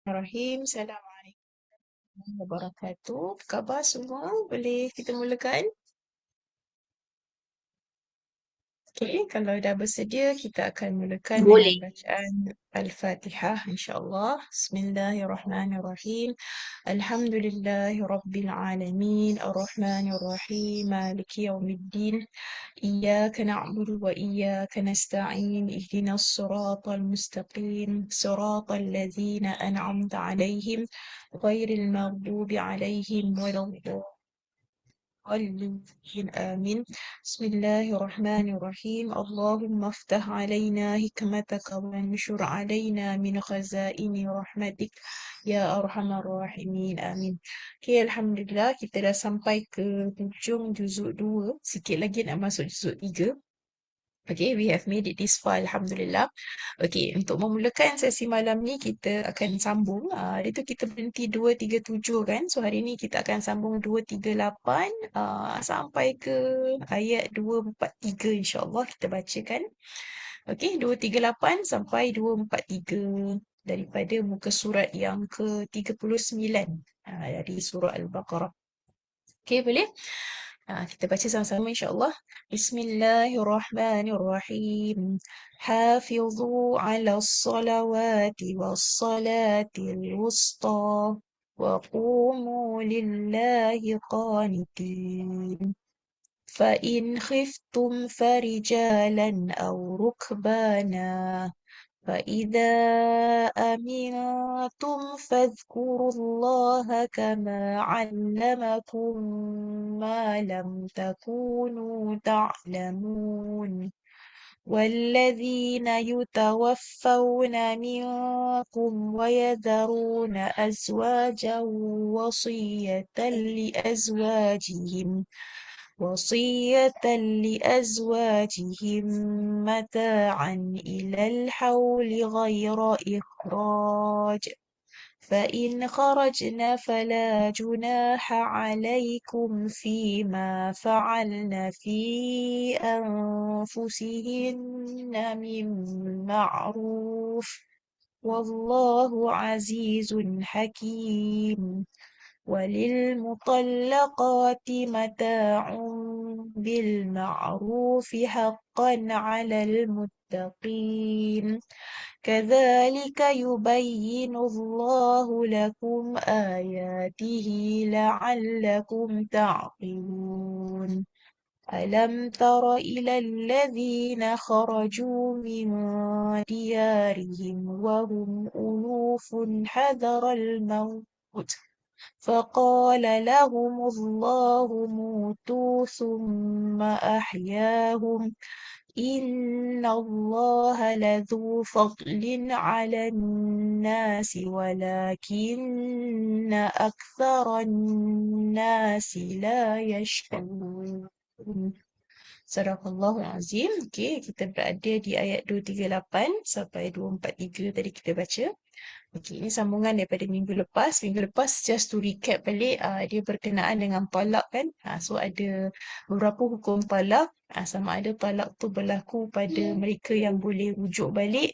Bismillahirrahmanirrahim. Assalamualaikum warahmatullahi wabarakatuh. Apa khabar semua? Boleh kita mulakan? Okey, kalau dah bersedia, kita akan mulakan dengan Boleh. bacaan Al-Fatihah insya-Allah. Bismillahirrahmanirrahim. Alhamdulillahi rabbil alamin, arrahmanir rahim, maliki yaumiddin. إياك نعبد وإياك نستعين اهدنا الصراط المستقيم صراط الذين أنعمت عليهم غير المغضوب عليهم ولا الضالين آمين بسم الله الرحمن الرحيم اللهم افتح علينا حكمتك وانشر علينا من خزائن رحمتك يا أرحم الراحمين آمين. Okay, Alhamdulillah kita dah sampai ke hujung juzuk 2. Sikit lagi nak masuk juzuk 3. Okay, we have made it this far, Alhamdulillah. Okay, untuk memulakan sesi malam ni, kita akan sambung. Hari tu kita berhenti 237 kan? So, hari ni kita akan sambung 238 sampai ke ayat 243 insyaAllah kita bacakan. Okay, 238 sampai 243 daripada muka surat yang ke-39 dari surah Al-Baqarah. Okay, boleh? Kita baca sama-sama insyaAllah. Bismillahirrahmanirrahim. Hafizu ala salawati wassalatil wusta wa qumu lillahi qanitin. فإن خفتم فرجالا أو ركبانا فإذا أمنتم فاذكروا الله كما علمكم ما لم تكونوا تعلمون والذين يتوفون منكم ويذرون أزواجا وصية لأزواجهم متاعا إلى الحول غير إخراج فإن خرجن فلا جناح عليكم فيما فعلن في أنفسهن من معروف والله عزيز حكيم وللمطلقات متاع بالمعروف حقا على المتقين كذلك يبين الله لكم آياته لعلكم تعقلون ألم تر إلى الذين خرجوا من ديارهم وهم ألوف حذر الموت فقال لهم الله موتوا ثم أحياهم إن الله لذو فضل على الناس ولكن أكثر الناس لا يشكرون. Sadaqallahul Azim. Okey, kita berada di ayat 238 sampai 243 tadi kita baca. Okey, ini sambungan daripada minggu lepas. Minggu lepas, just to recap balik, dia berkenaan dengan talak kan. So, ada beberapa hukum talak. Sama ada talak tu berlaku pada mereka yang boleh rujuk balik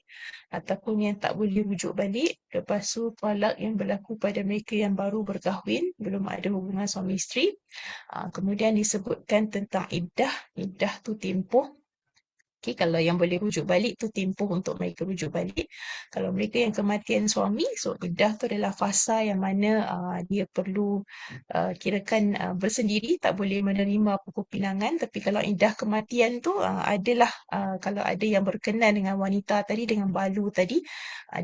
ataupun yang tak boleh rujuk balik. Lepas tu, talak yang berlaku pada mereka yang baru berkahwin, belum ada hubungan suami isteri. Kemudian disebutkan tentang iddah. Iddah tu tempoh. Okay, kalau yang boleh rujuk balik tu tempoh untuk mereka rujuk balik. Kalau mereka yang kematian suami, so iddah tu adalah fasa yang mana dia perlu kirakan bersendiri, tak boleh menerima pokok pinangan. Tapi kalau iddah kematian tu adalah kalau ada yang berkenan dengan wanita tadi, dengan balu tadi,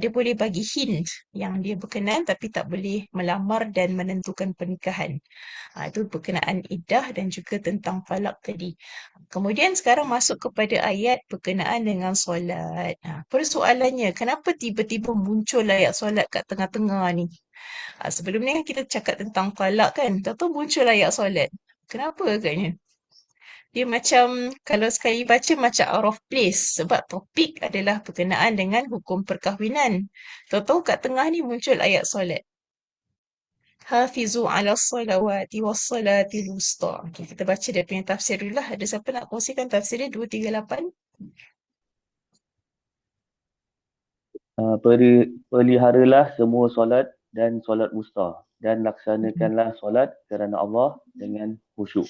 dia boleh bagi hint yang dia berkenan tapi tak boleh melamar dan menentukan pernikahan. Itu berkenaan iddah dan juga tentang falak tadi. Kemudian sekarang masuk kepada ayat berkenaan dengan solat. Persoalannya, kenapa tiba-tiba muncul ayat solat kat tengah-tengah ni? Sebelum ni kan kita cakap tentang falak kan, tahu muncul ayat solat. Kenapa agaknya? Dia macam, kalau sekali baca macam out of place sebab topik adalah berkenaan dengan hukum perkahwinan. Tahu-tahu kat tengah ni muncul ayat solat. Hafizu ala salawati wassalatil wusta. Okay, kita baca dia punya tafsir dulu lah. Ada siapa nak kongsikan tafsir dia 238? Peliharalah semua solat dan solat wusta dan laksanakanlah solat kerana Allah dengan khusyuk.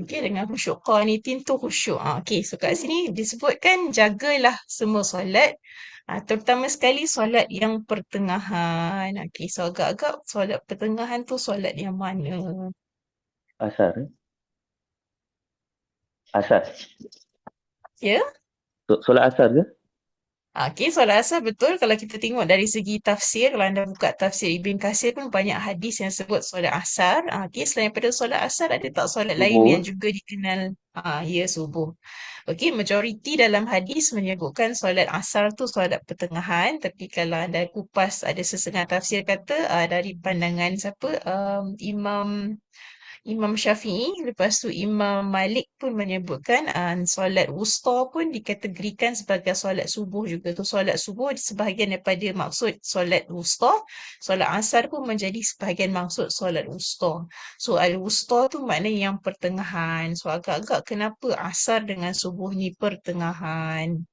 Okay, dengan khusyuk. Qanitin tu khusyuk. Okay, so kat sini disebutkan jagalah semua solat. Terutama sekali solat yang pertengahan. Okay, so agak-agak solat pertengahan tu solat yang mana? Asar. Asar. Ya? Solat asar ke? Okey, solat asar betul kalau kita tengok dari segi tafsir, kalau anda buka tafsir Ibn Katsir pun banyak hadis yang sebut solat asar. Okey, selain daripada solat asar ada tak solat lain Subuh yang ke? juga dikenal ya subuh. Okey, majoriti dalam hadis menyebutkan solat asar tu solat pertengahan, tapi kalau anda kupas ada sesetengah tafsir kata dari pandangan siapa? Imam Imam Syafi'i, lepas tu Imam Malik pun menyebutkan solat wusta pun dikategorikan sebagai solat subuh juga. Tu solat subuh sebahagian daripada maksud solat wusta, solat asar pun menjadi sebahagian maksud solat wusta. So al-wusta tu maknanya yang pertengahan. So agak-agak kenapa asar dengan subuh ni pertengahan?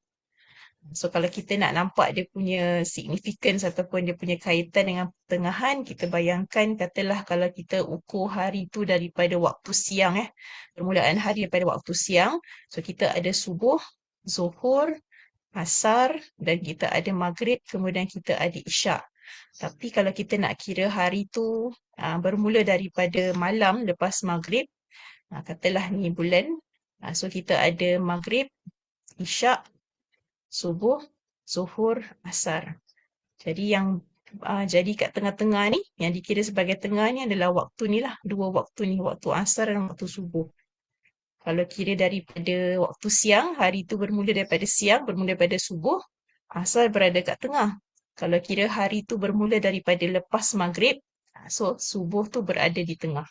So kalau kita nak nampak dia punya significance ataupun dia punya kaitan dengan pertengahan, kita bayangkan katalah kalau kita ukur hari tu daripada waktu siang permulaan hari daripada waktu siang. So kita ada subuh, zuhur, asar dan kita ada maghrib, kemudian kita ada isyak. Tapi kalau kita nak kira hari tu bermula daripada malam lepas maghrib, katalah ni bulan. So kita ada maghrib, isyak, subuh, zuhur, asar. Jadi yang jadi kat tengah-tengah ni, yang dikira sebagai tengah ni adalah waktu ni lah. Dua waktu ni, waktu asar dan waktu subuh. Kalau kira daripada waktu siang, hari tu bermula daripada siang, bermula daripada subuh, asar berada kat tengah. Kalau kira hari tu bermula daripada lepas maghrib, so subuh tu berada di tengah.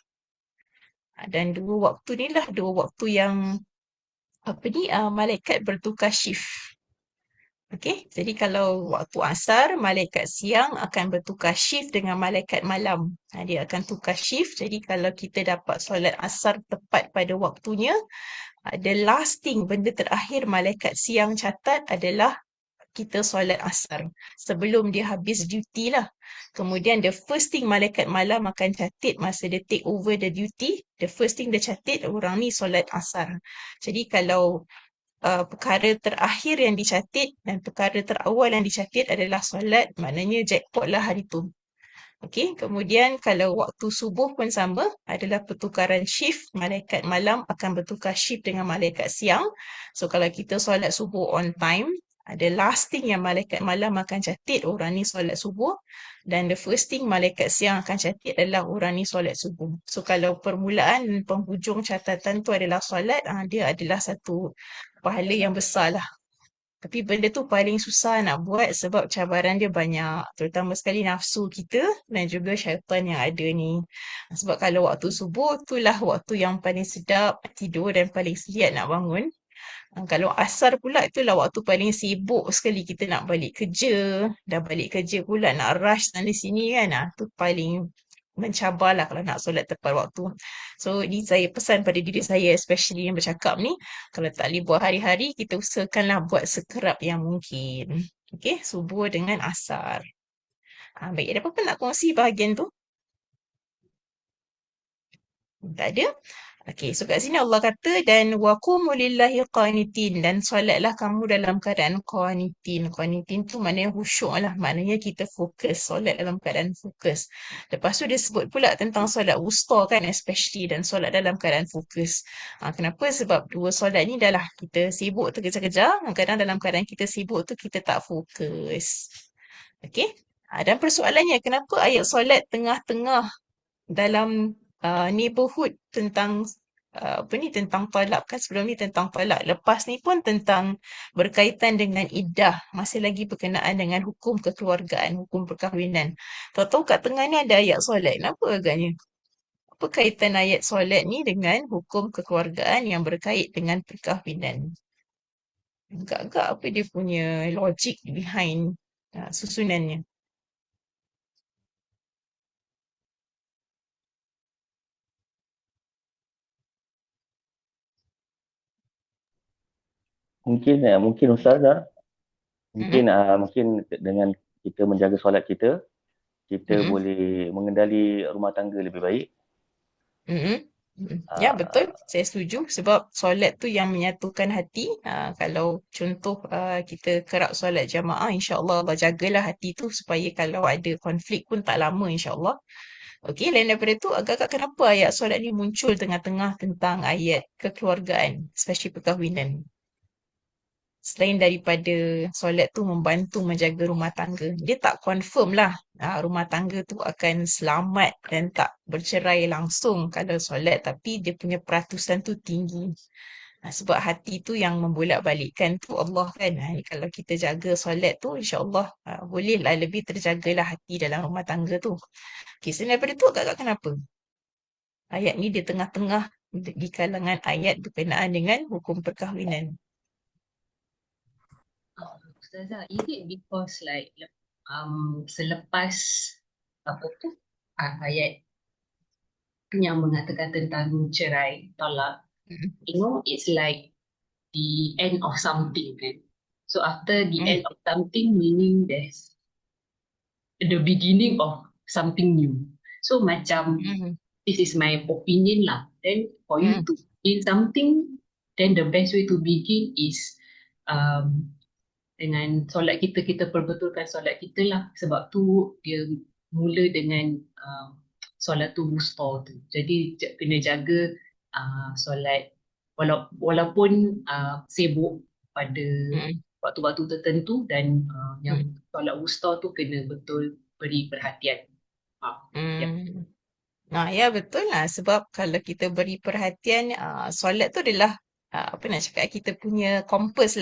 Dan dua waktu ni lah dua waktu yang apa ni malaikat bertukar shift. Okey, jadi kalau waktu asar, malaikat siang akan bertukar shift dengan malaikat malam. Dia akan tukar shift. Jadi kalau kita dapat solat asar tepat pada waktunya, the last thing, benda terakhir malaikat siang catat adalah kita solat asar. Sebelum dia habis duty lah. Kemudian the first thing malaikat malam akan catat masa dia take over the duty, the first thing dia catat orang ni solat asar. Jadi kalau perkara terakhir yang dicatat dan perkara terawal yang dicatat adalah solat, maknanya jackpot lah hari tu. Okey, kemudian kalau waktu subuh pun sama, adalah pertukaran shift, malaikat malam akan bertukar shift dengan malaikat siang. So kalau kita solat subuh on time, ada last thing yang malaikat malam akan catat orang ni solat subuh dan the first thing malaikat siang akan catat adalah orang ni solat subuh. So kalau permulaan dan penghujung catatan tu adalah solat, dia adalah satu pahala yang besar lah. Tapi benda tu paling susah nak buat sebab cabaran dia banyak. Terutama sekali nafsu kita dan juga syaitan yang ada ni. Sebab kalau waktu subuh itulah waktu yang paling sedap tidur dan paling sihat nak bangun. Kalau asar pula itulah waktu paling sibuk sekali kita nak balik kerja. Dah balik kerja pula nak rush sana sini kan. Tu paling mencabar lah kalau nak solat tepat waktu. So ini saya pesan pada diri saya especially yang bercakap ni. Kalau tak boleh buat hari-hari, kita usahakanlah buat sekerap yang mungkin. Okay, subuh dengan asar. Baik, ada apa-apa nak kongsi bahagian tu? Tak ada? Okey, so kat sini Allah kata dan waqumu lillahi qanitin dan solatlah kamu dalam keadaan qanitin. Qanitin tu maknanya khusyuk lah. Maknanya kita fokus. Solat dalam keadaan fokus. Lepas tu dia sebut pula tentang solat wusta kan especially dan solat dalam keadaan fokus. Kenapa? Sebab dua solat ni dah lah kita sibuk terkejar-kejar. Kadang dalam keadaan kita sibuk tu kita tak fokus. Okey? Dan persoalannya kenapa ayat solat tengah-tengah dalam neighborhood tentang apa ni tentang talak kan sebelum ni tentang talak lepas ni pun tentang berkaitan dengan iddah masih lagi berkenaan dengan hukum kekeluargaan hukum perkahwinan tahu-tahu kat tengah ni ada ayat solat kenapa agaknya apa kaitan ayat solat ni dengan hukum kekeluargaan yang berkait dengan perkahwinan agak-agak apa dia punya logic behind susunannya. mungkin Ustaz Mungkin mungkin dengan kita menjaga solat kita, kita Mm-mm. boleh mengendali rumah tangga lebih baik. Mm-mm. Mm-mm. Ya, betul. Uh, Saya setuju sebab solat tu yang menyatukan hati. Kalau contoh kita kerap solat jamaah, insya-Allah Allah jagalah hati tu supaya kalau ada konflik pun tak lama insya-Allah. Okey, lain daripada tu agak-agak kenapa ayat solat ni muncul tengah-tengah tentang ayat kekeluargaan, especially perkahwinan. Selain daripada solat tu membantu menjaga rumah tangga, dia tak confirm lah rumah tangga tu akan selamat dan tak bercerai langsung kalau solat, tapi dia punya peratusan tu tinggi. Sebab hati tu yang membolak-balikkan tu Allah kan. Kalau kita jaga solat tu insya-Allah bolehlah lebih terjagalah hati dalam rumah tangga tu. Okey, selain daripada tu agak-agak kenapa? Ayat ni di tengah-tengah di kalangan ayat berkenaan dengan hukum perkahwinan. Ustazah, is it because like selepas apa tu ayat yang mengatakan tentang cerai, talak, Mm, it's like the end of something kan. So after the mm, end of something, meaning there's the beginning of something new. So macam mm, this is my opinion lah. Then for you mm, to begin something, then the best way to begin is um, dengan solat kita, kita perbetulkan solat kita lah. Sebab tu dia mula dengan solat tu wusta tu. Jadi kena jaga solat walaupun sibuk pada mm, waktu-waktu tertentu dan mm, yang solat wusta tu kena betul beri perhatian. Ya. mm. Ya betul lah sebab kalau kita beri perhatian solat tu adalah apa nak cakap kita punya kompas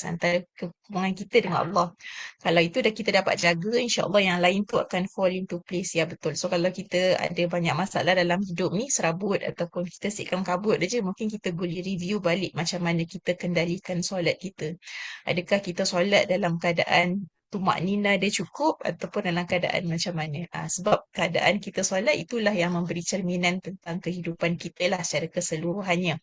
antara hubungan kita dengan Allah. Kalau itu dah kita dapat jaga insya-Allah yang lain tu akan fall into place. Ya betul. So kalau kita ada banyak masalah dalam hidup ni serabut ataupun kita sikam kabut aja mungkin kita boleh review balik macam mana kita kendalikan solat kita. Adakah kita solat dalam keadaan tumak nina dia cukup ataupun dalam keadaan macam mana. Sebab keadaan kita solat itulah yang memberi cerminan tentang kehidupan kita lah secara keseluruhannya.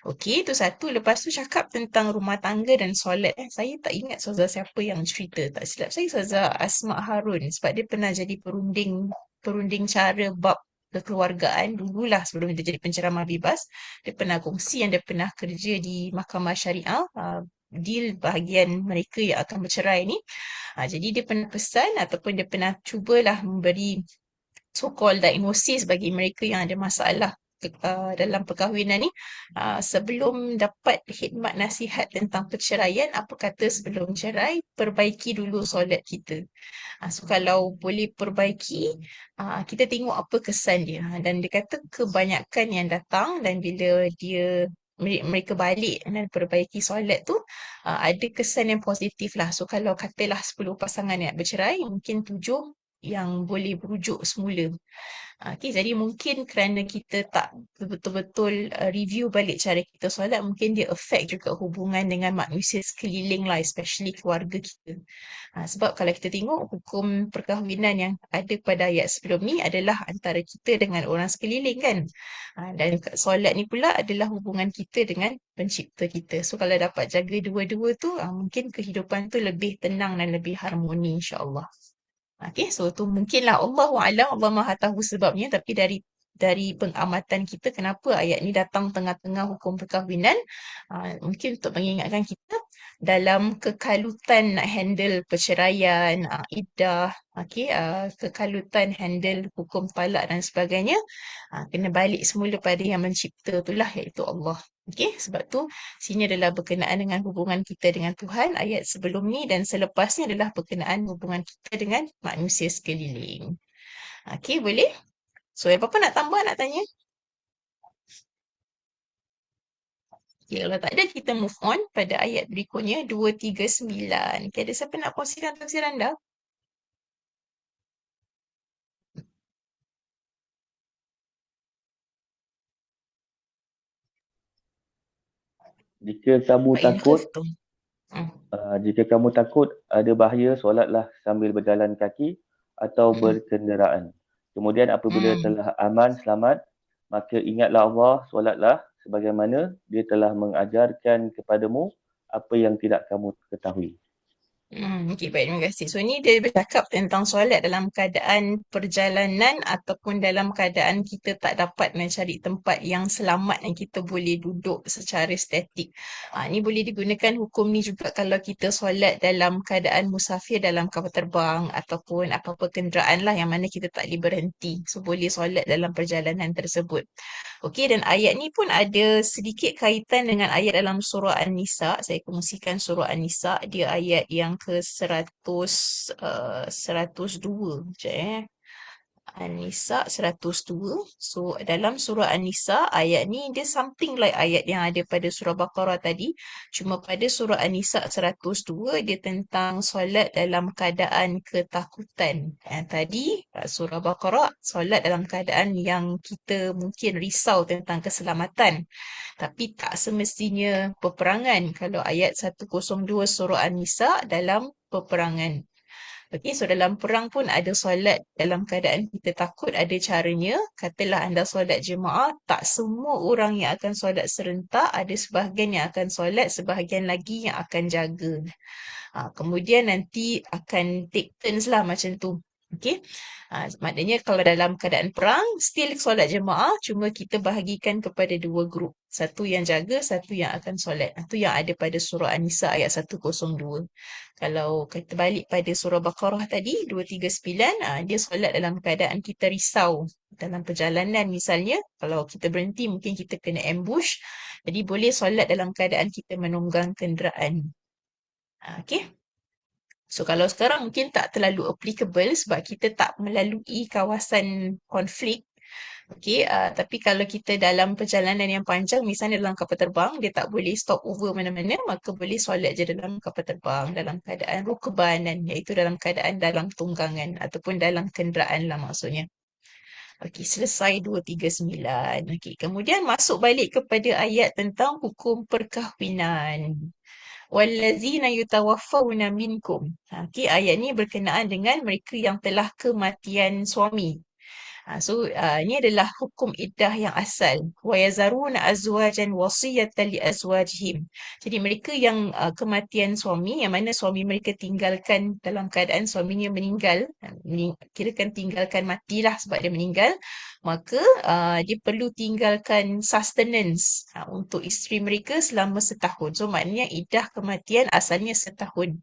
Okey, itu satu. Lepas tu cakap tentang rumah tangga dan solat. Saya tak ingat Ustazah siapa yang cerita. Tak silap saya Ustazah Asma Harun. Sebab dia pernah jadi perunding cara bab kekeluargaan dululah sebelum dia jadi penceramah bebas. Dia pernah kongsi yang dia pernah kerja di Mahkamah Syariah. Deal bahagian mereka yang akan bercerai ni. Jadi dia pernah pesan ataupun dia pernah cubalah memberi so-called diagnosis bagi mereka yang ada masalah dalam perkahwinan ni sebelum dapat khidmat nasihat tentang perceraian apa kata sebelum cerai perbaiki dulu solat kita. So kalau boleh perbaiki kita tengok apa kesan dia. Dan dia kata kebanyakan yang datang dan bila mereka balik dan perbaiki solat tu ada kesan yang positif lah. So kalau katalah 10 pasangan yang bercerai mungkin 7 yang boleh berujuk semula. Okay, jadi mungkin kerana kita tak betul-betul review balik cara kita solat, mungkin dia affect juga hubungan dengan manusia sekeliling lah, especially keluarga kita. Sebab kalau kita tengok hukum perkahwinan yang ada pada ayat sebelum ni adalah antara kita dengan orang sekeliling kan. Dan solat ni pula adalah hubungan kita dengan pencipta kita. So kalau dapat jaga dua-dua tu, mungkin kehidupan tu lebih tenang dan lebih harmoni insya-Allah. Okay, so tu mungkinlah Allahu a'lam, Allah Maha tahu sebabnya tapi dari pengamatan kita kenapa ayat ni datang tengah-tengah hukum perkahwinan mungkin untuk mengingatkan kita dalam kekalutan nak handle perceraian, iddah, okay, kekalutan handle hukum talak dan sebagainya kena balik semula pada yang mencipta itulah iaitu Allah. Okay, sebab tu sini adalah berkenaan dengan hubungan kita dengan Tuhan. Ayat sebelum ni dan selepasnya adalah berkenaan hubungan kita dengan manusia sekeliling. Okay, boleh? So, apa-apa nak tambah, nak tanya? Okay, kalau tak ada, kita move on pada ayat berikutnya, 239. Okay, ada siapa nak kongsikan tafsir anda? Jika kamu Pak takut, Ilhaf tu. Hmm. jika kamu takut ada bahaya, solatlah sambil berjalan kaki atau Hmm. berkenderaan. Kemudian apabila Hmm. telah aman, selamat, maka ingatlah Allah, solatlah sebagaimana dia telah mengajarkan kepadamu apa yang tidak kamu ketahui. Okey, baik, terima kasih. So, ni dia bercakap tentang solat dalam keadaan perjalanan ataupun dalam keadaan kita tak dapat mencari tempat yang selamat yang kita boleh duduk secara statik. Ni boleh digunakan hukum ni juga kalau kita solat dalam keadaan musafir dalam kapal terbang ataupun apa-apa kenderaan lah yang mana kita tak boleh berhenti. So, boleh solat dalam perjalanan tersebut. Okey, dan ayat ni pun ada sedikit kaitan dengan ayat dalam surah An-Nisa. Saya kongsikan surah An-Nisa, dia ayat yang ke 102. Sekejap An-Nisa 102. So, dalam surah An-Nisa, ayat ni dia something like ayat yang ada pada surah Baqarah tadi. Cuma pada surah An-Nisa 102, dia tentang solat dalam keadaan ketakutan. Yang tadi, surah Baqarah, solat dalam keadaan yang kita mungkin risau tentang keselamatan. Tapi tak semestinya peperangan. Kalau ayat 102 surah An-Nisa dalam peperangan. Okey, so dalam perang pun ada solat dalam keadaan kita takut, ada caranya. Katalah anda solat jemaah, tak semua orang yang akan solat serentak, ada sebahagian yang akan solat, sebahagian lagi yang akan jaga. Kemudian nanti akan take turns lah macam tu. Okey. Maknanya kalau dalam keadaan perang, still solat jemaah, cuma kita bahagikan kepada dua grup. Satu yang jaga, satu yang akan solat. Itu yang ada pada surah An-Nisa ayat 102. Kalau kita balik pada surah Baqarah tadi, 239, dia solat dalam keadaan kita risau. Dalam perjalanan misalnya, kalau kita berhenti mungkin kita kena ambush. Jadi boleh solat dalam keadaan kita menunggang kenderaan. Okey. So kalau sekarang mungkin tak terlalu applicable sebab kita tak melalui kawasan konflik. Okey, tapi kalau kita dalam perjalanan yang panjang, misalnya dalam kapal terbang, dia tak boleh stop over mana-mana, maka boleh solat je dalam kapal terbang, dalam keadaan rukbanan, iaitu dalam keadaan dalam tunggangan ataupun dalam kenderaan lah maksudnya. Okey, selesai 239. Okey, kemudian masuk balik kepada ayat tentang hukum perkahwinan. Wallazina yutawaffawna minkum. Okey, ayat ni berkenaan dengan mereka yang telah kematian suami. Ini adalah hukum iddah yang asal. Wa yazaruna azwajan wasiyatan li azwajihim. Jadi mereka yang kematian suami, yang mana suami mereka tinggalkan dalam keadaan suaminya meninggal, kirakan tinggalkan matilah sebab dia meninggal, maka dia perlu tinggalkan sustenance untuk isteri mereka selama setahun. So maknanya iddah kematian asalnya setahun.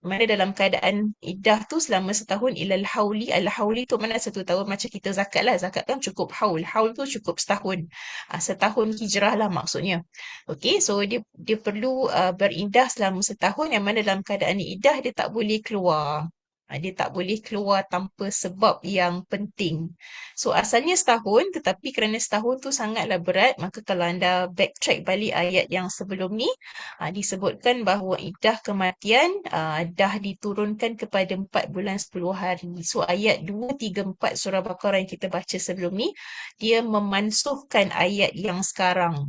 Mana dalam keadaan iddah tu selama setahun ilal hauli. Al-hauli tu mana 1 tahun macam kita zakat lah. Zakat kan cukup haul. Haul tu cukup setahun. Setahun hijrah lah maksudnya. Okey, so dia perlu beriddah selama setahun yang mana dalam keadaan iddah dia tak boleh keluar. Dia tak boleh keluar tanpa sebab yang penting. So asalnya setahun, tetapi kerana setahun tu sangatlah berat, maka kalau anda backtrack balik ayat yang sebelum ni, disebutkan bahawa iddah kematian dah diturunkan kepada 4 bulan 10 hari. So ayat 234 surah Baqarah yang kita baca sebelum ni, dia memansuhkan ayat yang sekarang.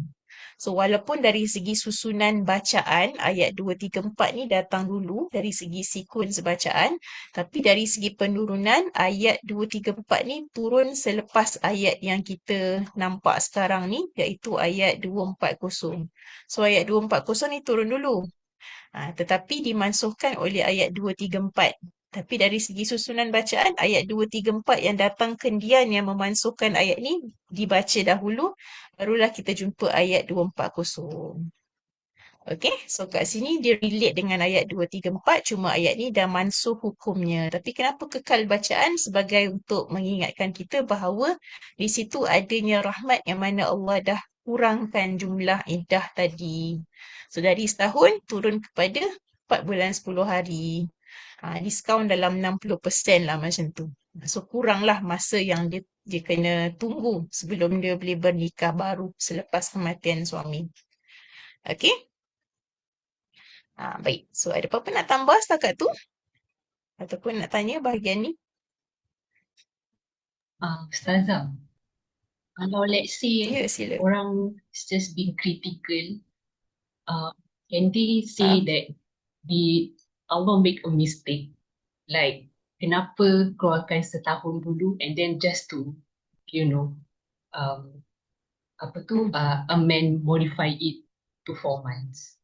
So walaupun dari segi susunan bacaan, ayat 234 ni datang dulu dari segi sekuens bacaan, tapi dari segi penurunan, ayat 234 ni turun selepas ayat yang kita nampak sekarang ni, iaitu ayat 240. So ayat 240 ni turun dulu. Tetapi dimansuhkan oleh ayat 234. Tapi dari segi susunan bacaan, ayat 234 yang datang kendian yang memansuhkan ayat ni dibaca dahulu, barulah kita jumpa ayat 240. Okay, so kat sini dia relate dengan ayat 234, cuma ayat ni dah mansuh hukumnya. Tapi kenapa kekal bacaan? Sebagai untuk mengingatkan kita bahawa di situ adanya rahmat yang mana Allah dah kurangkan jumlah iddah tadi. So dari setahun turun kepada 4 bulan 10 hari. Diskaun dalam 60% lah macam tu. So kuranglah masa yang dia kena tunggu sebelum dia boleh bernikah baru selepas kematian suami. Okay? Baik. So ada apa-apa nak tambah setakat tu? Ataupun nak tanya bahagian ni? Ustazah, kalau let's say Ya, sila. orang is just being critical, can they say that Allah make a mistake? Like, kenapa keluarkan setahun dulu and then just to, amend, modify it to 4 months?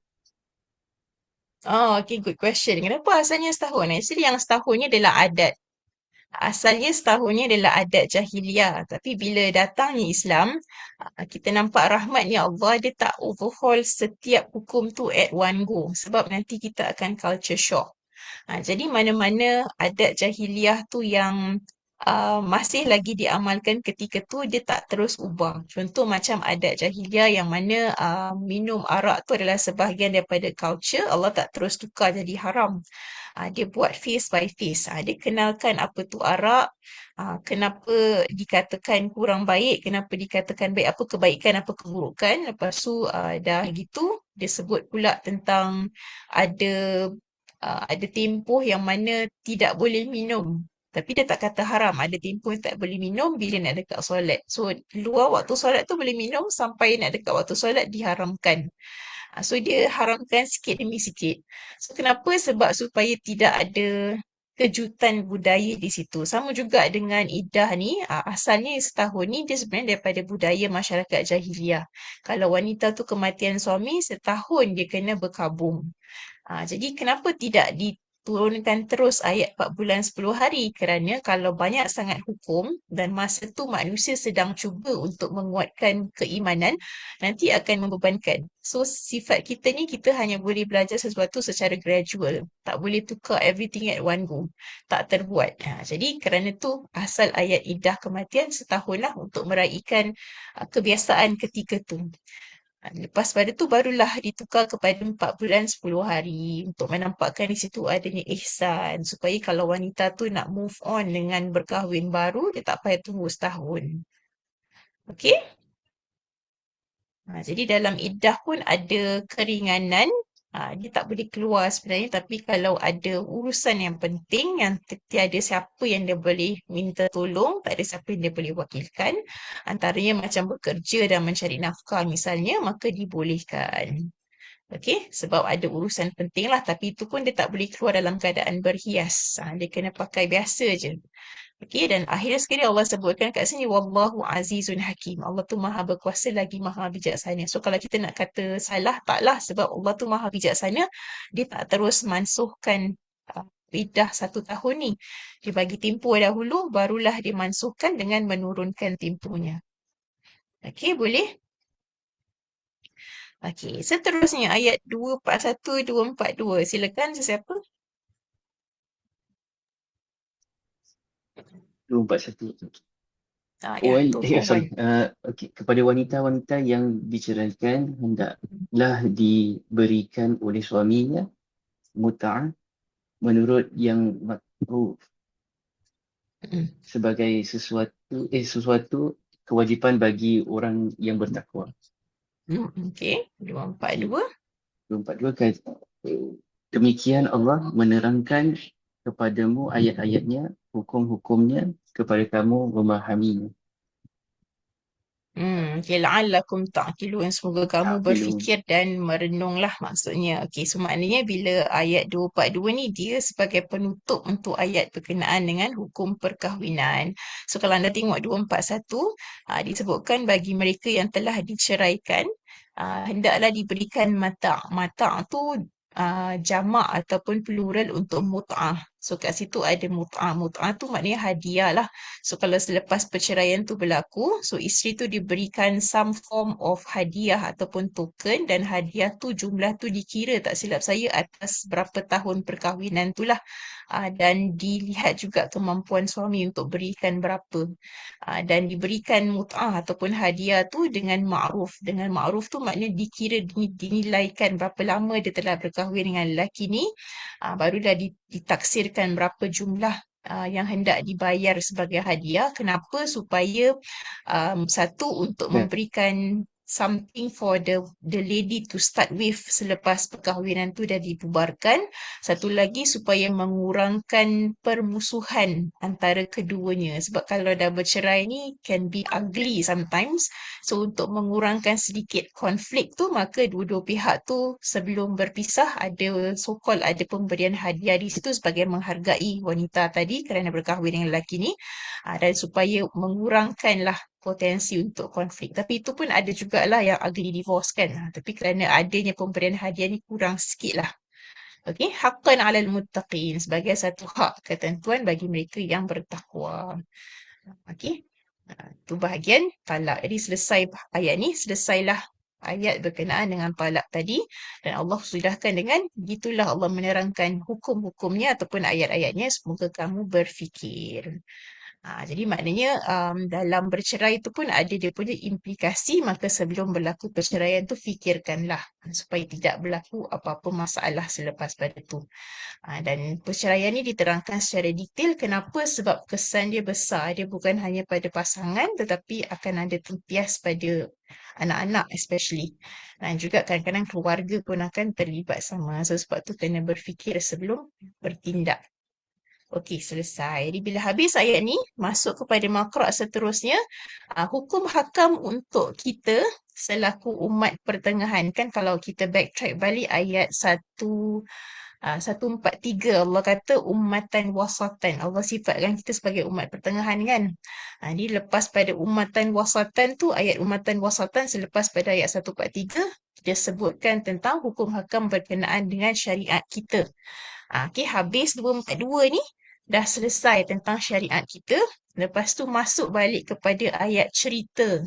Okay, good question. Kenapa asalnya setahun? Actually yang setahunnya adalah adat. Asalnya setahunnya adalah adat jahiliah. Tapi bila datangnya Islam, kita nampak rahmatnya Allah, dia tak overhaul setiap hukum tu at one go. Sebab nanti kita akan culture shock. Jadi mana-mana adat jahiliah tu yang masih lagi diamalkan ketika tu, dia tak terus ubah. Contoh macam adat jahiliah yang mana minum arak tu adalah sebahagian daripada culture, Allah tak terus tukar jadi haram. Dia buat phase by phase. Dia kenalkan apa tu arak, kenapa dikatakan kurang baik, kenapa dikatakan baik, apa kebaikan, apa keburukan. Lepas tu dah gitu, dia sebut pula tentang ada ada tempoh yang mana tidak boleh minum. Tapi dia tak kata haram. Ada tempoh yang tak boleh minum bila nak dekat solat. So, luar waktu solat tu boleh minum sampai nak dekat waktu solat diharamkan. So, dia haramkan sikit demi sikit. So, kenapa? Sebab supaya tidak ada kejutan budaya di situ. Sama juga dengan iddah ni, asalnya setahun ni dia sebenarnya daripada budaya masyarakat jahiliah. Kalau wanita tu kematian suami, setahun dia kena berkabung. Jadi kenapa tidak diturunkan terus ayat 4 bulan 10 hari? Kerana kalau banyak sangat hukum dan masa tu manusia sedang cuba untuk menguatkan keimanan, nanti akan membebankan. So sifat kita ni kita hanya boleh belajar sesuatu secara gradual. Tak boleh tukar everything at one go. Tak terbuat. Jadi kerana tu asal ayat iddah kematian setahunlah untuk meraihkan kebiasaan ketika tu. Lepas pada tu barulah ditukar kepada 4 bulan 10 hari untuk menampakkan di situ adanya ihsan supaya kalau wanita tu nak move on dengan berkahwin baru dia tak payah tunggu setahun. Okey? Jadi dalam iddah pun ada keringanan. Dia tak boleh keluar sebenarnya tapi kalau ada urusan yang penting yang tiada siapa yang dia boleh minta tolong, tak ada siapa yang dia boleh wakilkan, antaranya macam bekerja dan mencari nafkah misalnya, maka dibolehkan. Okey, sebab ada urusan penting lah. Tapi itu pun dia tak boleh keluar dalam keadaan berhias. Dia kena pakai biasa je. Okey, dan akhirnya sekali Allah sebutkan kat sini, Wallahu Azizun Hakim. Allah tu maha berkuasa lagi maha bijaksana. So kalau kita nak kata salah, taklah. Sebab Allah tu maha bijaksana. Dia tak terus mansuhkan iddah 1 tahun ni. Dia bagi tempoh dahulu, barulah dia mansuhkan dengan menurunkan tempohnya. Okey, boleh? Okey, seterusnya ayat 241, 242. Silakan sesiapa? 241. Ya, Well, go for sorry. one. Okay. Kepada wanita-wanita yang diceraikan, hendaklah diberikan oleh suaminya mut'ah menurut yang makruh Mm. sebagai sesuatu kewajipan bagi orang yang bertakwa. Okey, 242. 242 kan. Demikian Allah menerangkan kepadamu ayat-ayatnya, hukum-hukumnya kepada kamu memahaminya. Okey, la'allakum ta'qilun. Semoga kamu Ta'qilun. berfikir dan merenunglah maksudnya. Okey, so maknanya bila ayat 242 ni dia sebagai penutup untuk ayat berkenaan dengan hukum perkahwinan. So kalau anda tengok 241, disebutkan bagi mereka yang telah diceraikan, hendaklah diberikan mata'. Mata' tu jamak ataupun plural untuk mut'ah. So kat situ ada mut'ah. Mut'ah tu maknanya hadiah lah. So kalau selepas perceraian tu berlaku, so isteri tu diberikan some form of hadiah ataupun token dan hadiah tu jumlah tu dikira tak silap saya atas berapa tahun perkahwinan tu lah. Dan dilihat juga kemampuan suami untuk berikan berapa. Dan diberikan mut'ah ataupun hadiah tu dengan ma'ruf. Dengan ma'ruf tu maknanya dikira dinilaikan berapa lama dia telah berkahwin dengan lelaki ni. Barulah ditaksirkan berapa jumlah yang hendak dibayar sebagai hadiah. Kenapa? Supaya satu untuk memberikan something for the lady to start with selepas perkahwinan tu dah dibubarkan. Satu lagi supaya mengurangkan permusuhan antara keduanya. Sebab kalau dah bercerai ni can be ugly sometimes. So untuk mengurangkan sedikit konflik tu, maka dua-dua pihak tu sebelum berpisah ada so-called ada pemberian hadiah di situ sebagai menghargai wanita tadi kerana berkahwin dengan lelaki ni. Dan supaya mengurangkanlah potensi untuk konflik. Tapi itu pun ada jugalah yang ugly divorce kan. Tapi kerana adanya pemberian hadiah ni kurang sikit lah. Okey, haqqan 'alal muttaqin, sebagai satu hak ketentuan bagi mereka yang bertakwa. Okey. Tu bahagian talak. Jadi selesai ayat ni, selesailah ayat berkenaan dengan talak tadi, dan Allah sudahkan dengan begitulah Allah menerangkan hukum-hukumnya ataupun ayat-ayatnya. Semoga kamu berfikir. Jadi maknanya dalam bercerai itu pun ada dia punya implikasi, maka sebelum berlaku perceraian tu fikirkanlah supaya tidak berlaku apa-apa masalah selepas pada tu. Dan perceraian ni diterangkan secara detail. Kenapa? Sebab kesan dia besar. Dia bukan hanya pada pasangan tetapi akan ada tempias pada anak-anak especially. Dan juga kadang-kadang keluarga pun akan terlibat sama. So sebab tu kena berfikir sebelum bertindak. Okey, selesai. Jadi bila habis ayat ni, masuk kepada makhraj seterusnya, hukum hakam untuk kita selaku umat pertengahan. Kan kalau kita backtrack balik ayat 143, Allah kata ummatan wasatan. Allah sifatkan kita sebagai umat pertengahan kan. Jadi lepas pada ummatan wasatan tu, ayat ummatan wasatan selepas pada ayat 143, dia sebutkan tentang hukum hakam berkenaan dengan syariat kita. Okey, habis 242 ni dah selesai tentang syariat kita. Lepas tu masuk balik kepada ayat cerita.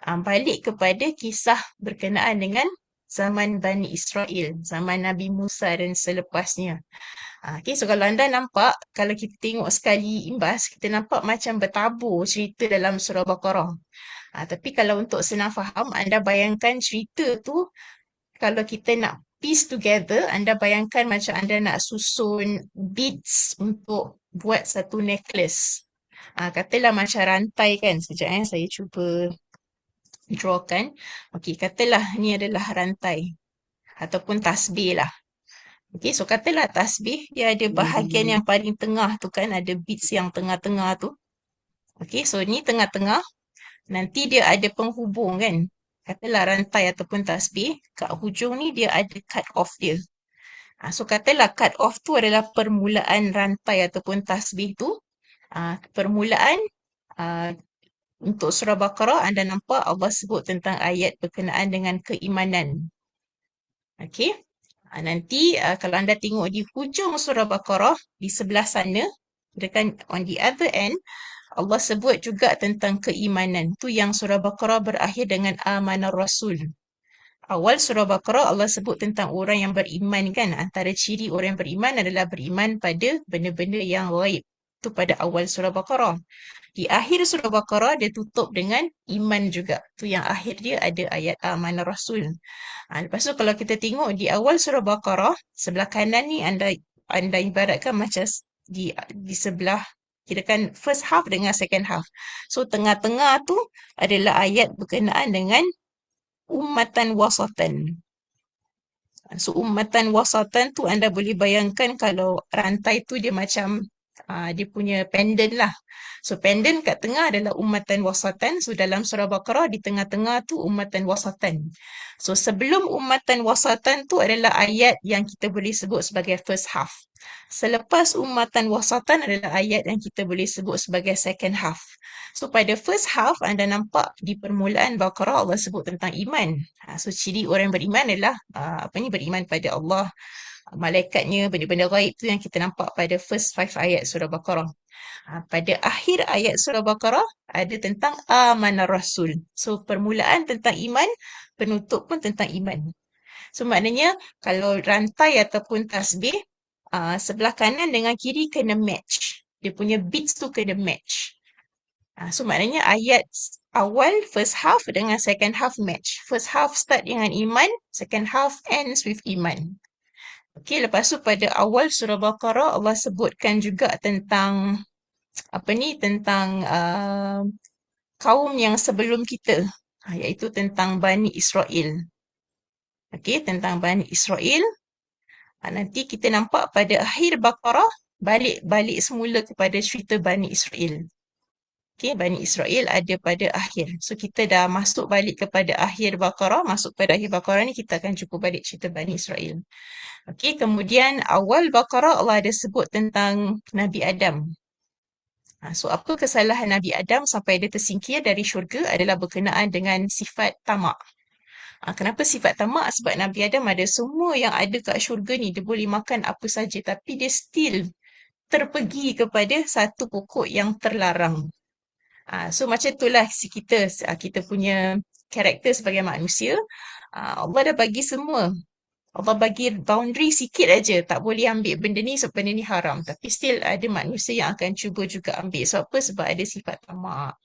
Balik kepada kisah berkenaan dengan zaman Bani Israel, zaman Nabi Musa dan selepasnya. Okey, so kalau anda nampak, kalau kita tengok sekali imbas, kita nampak macam bertabur cerita dalam surah Baqarah. Tapi kalau untuk senang faham, anda bayangkan cerita tu, kalau kita nak piece together, anda bayangkan macam anda nak susun beads untuk buat satu necklace. Katalah macam rantai kan. Sekejap saya cuba drawkan. Okey, katalah ni adalah rantai ataupun tasbih lah. Okey, so katalah tasbih, dia ada bahagian yang paling tengah tu kan, ada beads yang tengah-tengah tu. Okey, so ni tengah-tengah. Nanti dia ada penghubung kan. Katalah rantai ataupun tasbih, kat hujung ni dia ada cut off dia. So katalah cut off tu adalah permulaan rantai ataupun tasbih tu. Permulaan untuk surah Baqarah, anda nampak Allah sebut tentang ayat berkenaan dengan keimanan. Okey. Nanti kalau anda tengok di hujung surah Baqarah, di sebelah sana, dekat on the other end, Allah sebut juga tentang keimanan. Tu yang surah Baqarah berakhir dengan amanar rasul. Awal surah Baqarah Allah sebut tentang orang yang beriman kan. Antara ciri orang yang beriman adalah beriman pada benda-benda yang ghaib. Tu pada awal surah Baqarah. Di akhir surah Baqarah dia tutup dengan iman juga. Tu yang akhir dia ada ayat amanar rasul. Lepas tu kalau kita tengok di awal surah Baqarah, sebelah kanan ni anda ibaratkan macam di sebelah, kirakan first half dengan second half. So tengah-tengah tu adalah ayat berkenaan dengan ummatan wasatan. So ummatan wasatan tu anda boleh bayangkan kalau rantai tu dia macam dia punya pendant lah. So pendant kat tengah adalah ummatan wasatan. So dalam surah Baqarah di tengah-tengah tu ummatan wasatan. So sebelum ummatan wasatan tu adalah ayat yang kita boleh sebut sebagai first half. Selepas ummatan wasatan adalah ayat yang kita boleh sebut sebagai second half. So pada first half anda nampak di permulaan Baqarah Allah sebut tentang iman. So ciri orang beriman adalah beriman pada Allah, malaikatnya, benda-benda ghaib tu yang kita nampak pada first 5 ayat surah Baqarah. Pada akhir ayat surah Baqarah ada tentang amanar rasul. So permulaan tentang iman, penutup pun tentang iman. So maknanya kalau rantai ataupun tasbih, sebelah kanan dengan kiri kena match. Dia punya beats tu kena match. So maknanya ayat awal first half dengan second half match. First half start dengan iman, second half ends with iman. Okey, lepas tu pada awal surah Baqarah Allah sebutkan juga tentang tentang kaum yang sebelum kita, iaitu tentang Bani Israel. Okey, tentang Bani Israel. Nanti kita nampak pada akhir Baqarah balik semula kepada cerita Bani Israel. Okey, Bani Israel ada pada akhir. So kita dah masuk balik kepada akhir Baqarah, masuk pada akhir Baqarah ni kita akan jumpa balik cerita Bani Israel. Okey, kemudian awal Baqarah Allah ada sebut tentang Nabi Adam. So apa kesalahan Nabi Adam sampai dia tersingkir dari syurga adalah berkenaan dengan sifat tamak. Kenapa sifat tamak? Sebab Nabi Adam ada semua yang ada kat syurga ni. Dia boleh makan apa saja. Tapi dia still terpergi kepada satu pokok yang terlarang. So macam itulah kita punya karakter sebagai manusia. Allah dah bagi semua. Allah bagi boundary sikit aja. Tak boleh ambil benda ni sebab benda ni haram. Tapi still ada manusia yang akan cuba juga ambil. Sebab apa? Sebab ada sifat tamak.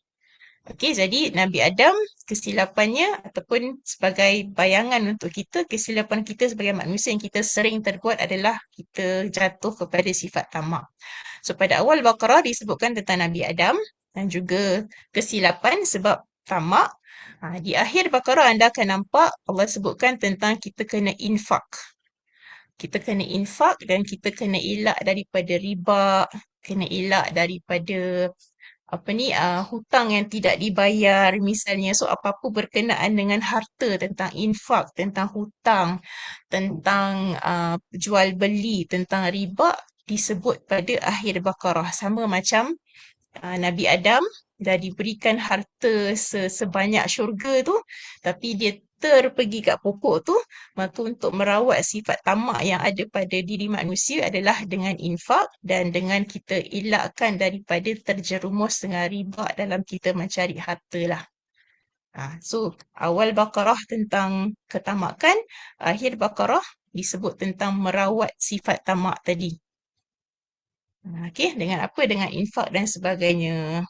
Okey, jadi Nabi Adam kesilapannya ataupun sebagai bayangan untuk kita, kesilapan kita sebagai manusia yang kita sering terbuat adalah kita jatuh kepada sifat tamak. So pada awal Baqarah disebutkan tentang Nabi Adam dan juga kesilapan sebab tamak. Di akhir Baqarah anda akan nampak Allah sebutkan tentang kita kena infak. Kita kena infak dan kita kena elak daripada riba, kena elak daripada hutang yang tidak dibayar misalnya. So apa-apa berkenaan dengan harta, tentang infak, tentang hutang, tentang jual beli, tentang riba disebut pada akhir Baqarah. Sama macam Nabi Adam dah diberikan harta sebanyak syurga tu, tapi dia terpergi kat pokok tu, maka untuk merawat sifat tamak yang ada pada diri manusia adalah dengan infak dan dengan kita elakkan daripada terjerumus dengan riba dalam kita mencari harta lah. So awal Baqarah tentang ketamakan, akhir Baqarah disebut tentang merawat sifat tamak tadi. Okey, dengan apa? Dengan infak dan sebagainya.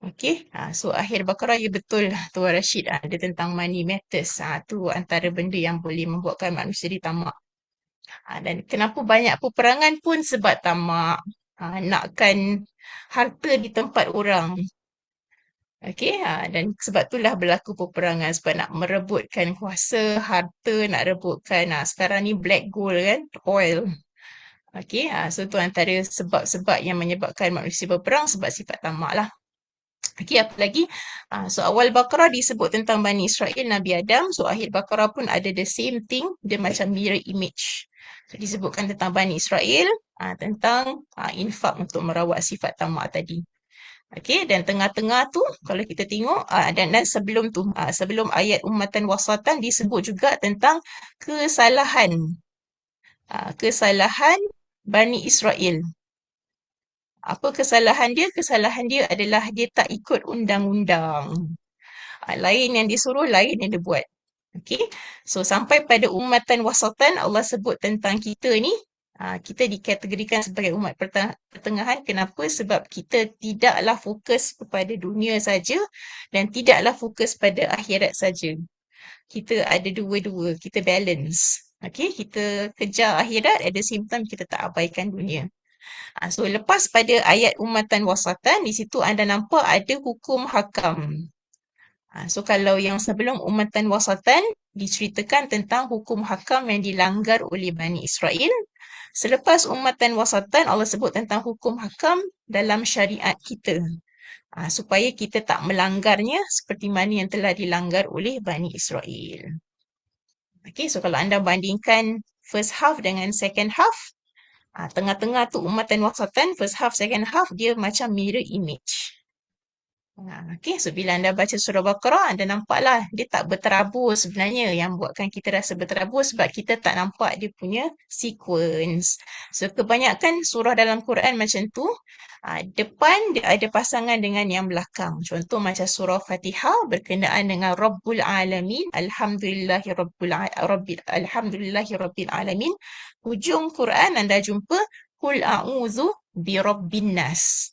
Okey, so akhir Baqarah ya betul Tuan Rashid, ada tentang money matters. Tu antara benda yang boleh membuatkan manusia ditamak. Dan kenapa banyak peperangan pun sebab tamak. Nakkan harta di tempat orang. Okey, dan sebab itulah berlaku peperangan sebab nak merebutkan kuasa, harta, nak rebutkan sekarang ni black gold kan, oil. Okey, so tu antara sebab-sebab yang menyebabkan manusia berperang sebab sifat tamak lah. Okey, apa lagi? So awal Baqarah disebut tentang Bani Israel, Nabi Adam. So akhir Baqarah pun ada the same thing. Dia macam mirror image. So disebutkan tentang Bani Israel, tentang infak untuk merawat sifat tamak tadi. Okey, dan tengah-tengah tu kalau kita tengok dan sebelum tu, sebelum ayat ummatan wasatan disebut juga tentang kesalahan. Kesalahan Bani Israel. Apa kesalahan dia? Kesalahan dia adalah dia tak ikut undang-undang. Lain yang disuruh, lain yang dia buat. Okay? So, sampai pada ummatan wasatan, Allah sebut tentang kita ni, kita dikategorikan sebagai umat pertengahan. Kenapa? Sebab kita tidaklah fokus kepada dunia saja dan tidaklah fokus pada akhirat saja. Kita ada dua-dua, kita balance. Okay? Kita kejar akhirat, at the same time kita tak abaikan dunia. So lepas pada ayat ummatan wasatan, di situ anda nampak ada hukum hakam. So kalau yang sebelum ummatan wasatan diceritakan tentang hukum hakam yang dilanggar oleh Bani Israel. Selepas ummatan wasatan, Allah sebut tentang hukum hakam dalam syariat kita. Supaya kita tak melanggarnya seperti mana yang telah dilanggar oleh Bani Israel. Okay, so kalau anda bandingkan first half dengan second half, tengah-tengah tu ummatan wasatan, first half, second half, dia macam mirror image. Okay, so bila anda baca surah Baqarah, anda nampaklah dia tak berterabur sebenarnya. Yang buatkan kita rasa berterabur sebab kita tak nampak dia punya sequence. So kebanyakan surah dalam Quran macam tu, depan dia ada pasangan dengan yang belakang. Contoh macam surah Fatihah berkenaan dengan Rabbul Alamin, Alhamdulillahi Rabbil Alamin. Hujung Quran anda jumpa Qul a'udzu bi Rabbin Nas.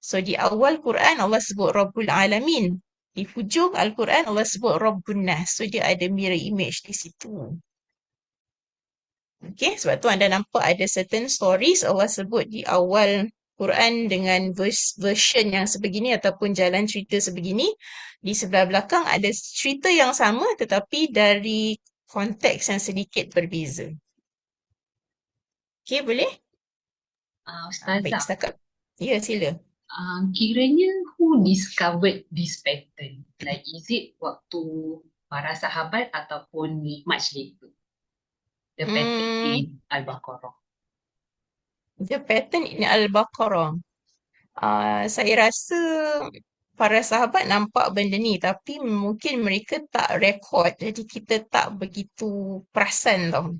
So di awal Quran Allah sebut Rabbul Alamin. Di hujung Al-Quran Allah sebut Rabbun Nas. So dia ada mirror image di situ. Okay, sebab tu anda nampak ada certain stories Allah sebut di awal Quran dengan version yang sebegini ataupun jalan cerita sebegini. Di sebelah belakang ada cerita yang sama tetapi dari konteks yang sedikit berbeza. Okay, boleh? Baik, Ustazah, setakat. Ya, sila. kiranya who discovered this pattern? Like, is it waktu para sahabat ataupun much later? The pattern in Al-Baqarah. The pattern in Al-Baqarah. Saya rasa para sahabat nampak benda ni tapi mungkin mereka tak rekod, jadi kita tak begitu perasan tau.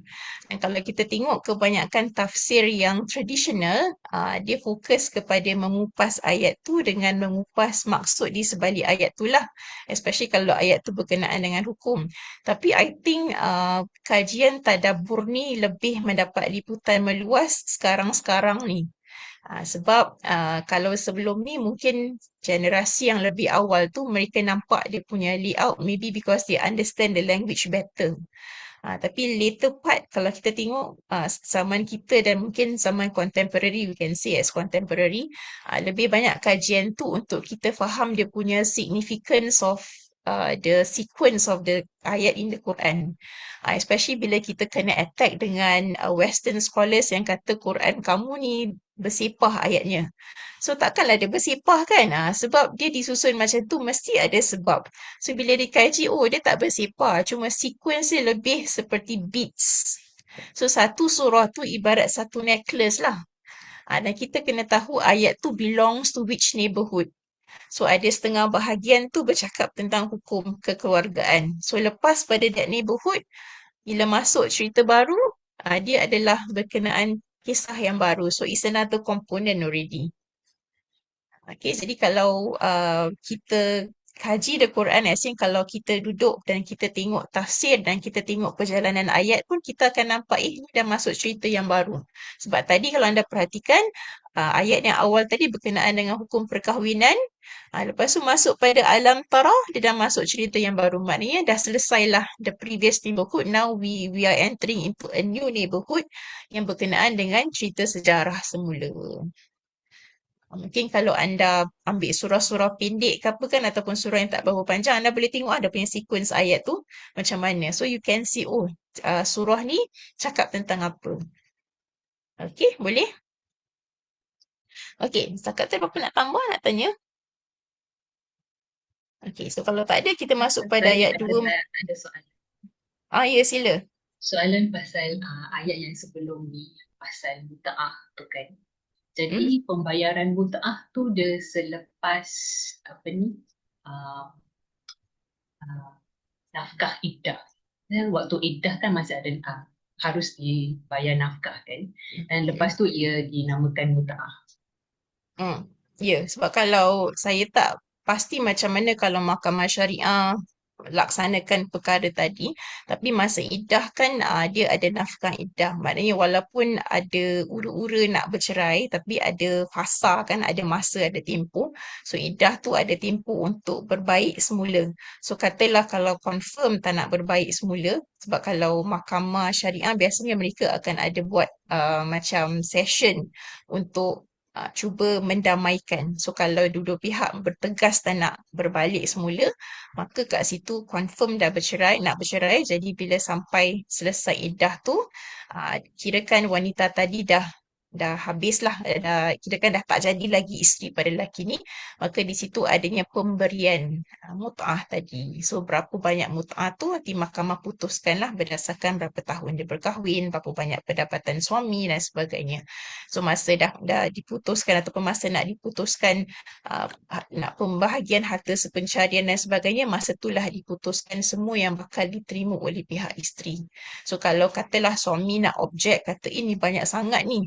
Dan kalau kita tengok kebanyakan tafsir yang tradisional, dia fokus kepada mengupas ayat tu dengan mengupas maksud di sebalik ayat tu lah, especially kalau ayat tu berkenaan dengan hukum. Tapi I think kajian tadabbur ni lebih mendapat liputan meluas sekarang-sekarang ni. Sebab kalau sebelum ni mungkin generasi yang lebih awal tu mereka nampak dia punya layout maybe because they understand the language better. Tapi later part kalau kita tengok zaman kita dan mungkin zaman contemporary, we can say as contemporary, lebih banyak kajian tu untuk kita faham dia punya significance of the sequence of the ayat in the Quran. Especially bila kita kena attack dengan Western scholars yang kata Quran kamu ni bersepah ayatnya. So takkanlah dia bersepah kan? Sebab dia disusun macam tu mesti ada sebab. So bila dikaji, oh dia tak bersepah. Cuma sequence dia lebih seperti beats. So satu surah tu ibarat satu necklace lah. Dan kita kena tahu ayat tu belongs to which neighborhood. So ada setengah bahagian tu bercakap tentang hukum kekeluargaan. So lepas pada that neighborhood, bila masuk cerita baru, dia adalah berkenaan kisah yang baru. So it's another component already. Okay, jadi kalau kita kaji the Quran, as in kalau kita duduk dan kita tengok tafsir dan kita tengok perjalanan ayat pun kita akan nampak ini dah masuk cerita yang baru. Sebab tadi kalau anda perhatikan ayat yang awal tadi berkenaan dengan hukum perkahwinan, lepas tu masuk pada alam tarah, dia dah masuk cerita yang baru. Maknanya dah selesailah the previous neighborhood. Now we are entering into a new neighborhood yang berkenaan dengan cerita sejarah semula. Mungkin kalau anda ambil surah-surah pendek ke apa kan ataupun surah yang tak berapa panjang, anda boleh tengok ada punya sequence ayat tu macam mana. So you can see, surah ni cakap tentang apa. Okay, boleh? Okay, setakat tu apa nak tambah, nak tanya? Okay, so kalau tak ada, kita masuk pada ayat 2. Ada soalan. Ya, sila. Soalan pasal ayat yang sebelum ni, pasal muta'ah tu kan. Jadi pembayaran muta'ah tu dia selepas nafkah iddah. Dan waktu iddah kan masih ada harus dibayar nafkah kan. Dan lepas tu ia dinamakan muta'ah. Ya, sebab kalau saya tak pasti macam mana kalau mahkamah syariah laksanakan perkara tadi, tapi masa iddah kan dia ada nafkah iddah. Maknanya walaupun ada ura-ura nak bercerai, tapi ada fasa kan, ada masa, ada tempoh. So iddah tu ada tempoh untuk berbaik semula. So katalah kalau confirm tak nak berbaik semula, sebab kalau mahkamah syariah biasanya mereka akan ada buat macam session untuk cuba mendamaikan. So kalau dua-dua pihak bertegas tak nak berbalik semula, maka kat situ confirm dah bercerai, nak bercerai. Jadi bila sampai selesai iddah tu, kirakan wanita tadi dah habislah, kirakan dah tak jadi lagi isteri pada lelaki ni, maka di situ adanya pemberian mut'ah tadi. So berapa banyak mut'ah tu nanti mahkamah putuskanlah berdasarkan berapa tahun dia berkahwin, berapa banyak pendapatan suami dan sebagainya. So masa dah diputuskan ataupun masa nak diputuskan nak pembahagian harta sepencarian dan sebagainya, masa itulah diputuskan semua yang bakal diterima oleh pihak isteri. So kalau katalah suami nak objek, kata ini banyak sangat ni,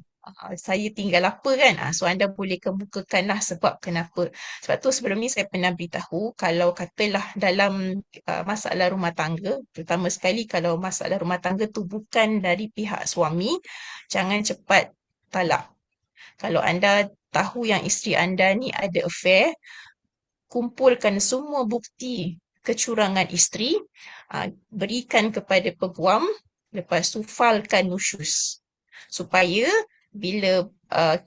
saya tinggal apa kan? So anda boleh kemukakanlah sebab kenapa. Sebab tu sebelum ni saya pernah beritahu, kalau katalah dalam masalah rumah tangga, terutama sekali kalau masalah rumah tangga tu bukan dari pihak suami, jangan cepat talak. Kalau anda tahu yang isteri anda ni ada affair, kumpulkan semua bukti kecurangan isteri, berikan kepada peguam, lepas tu filekan nusyus. Supaya bila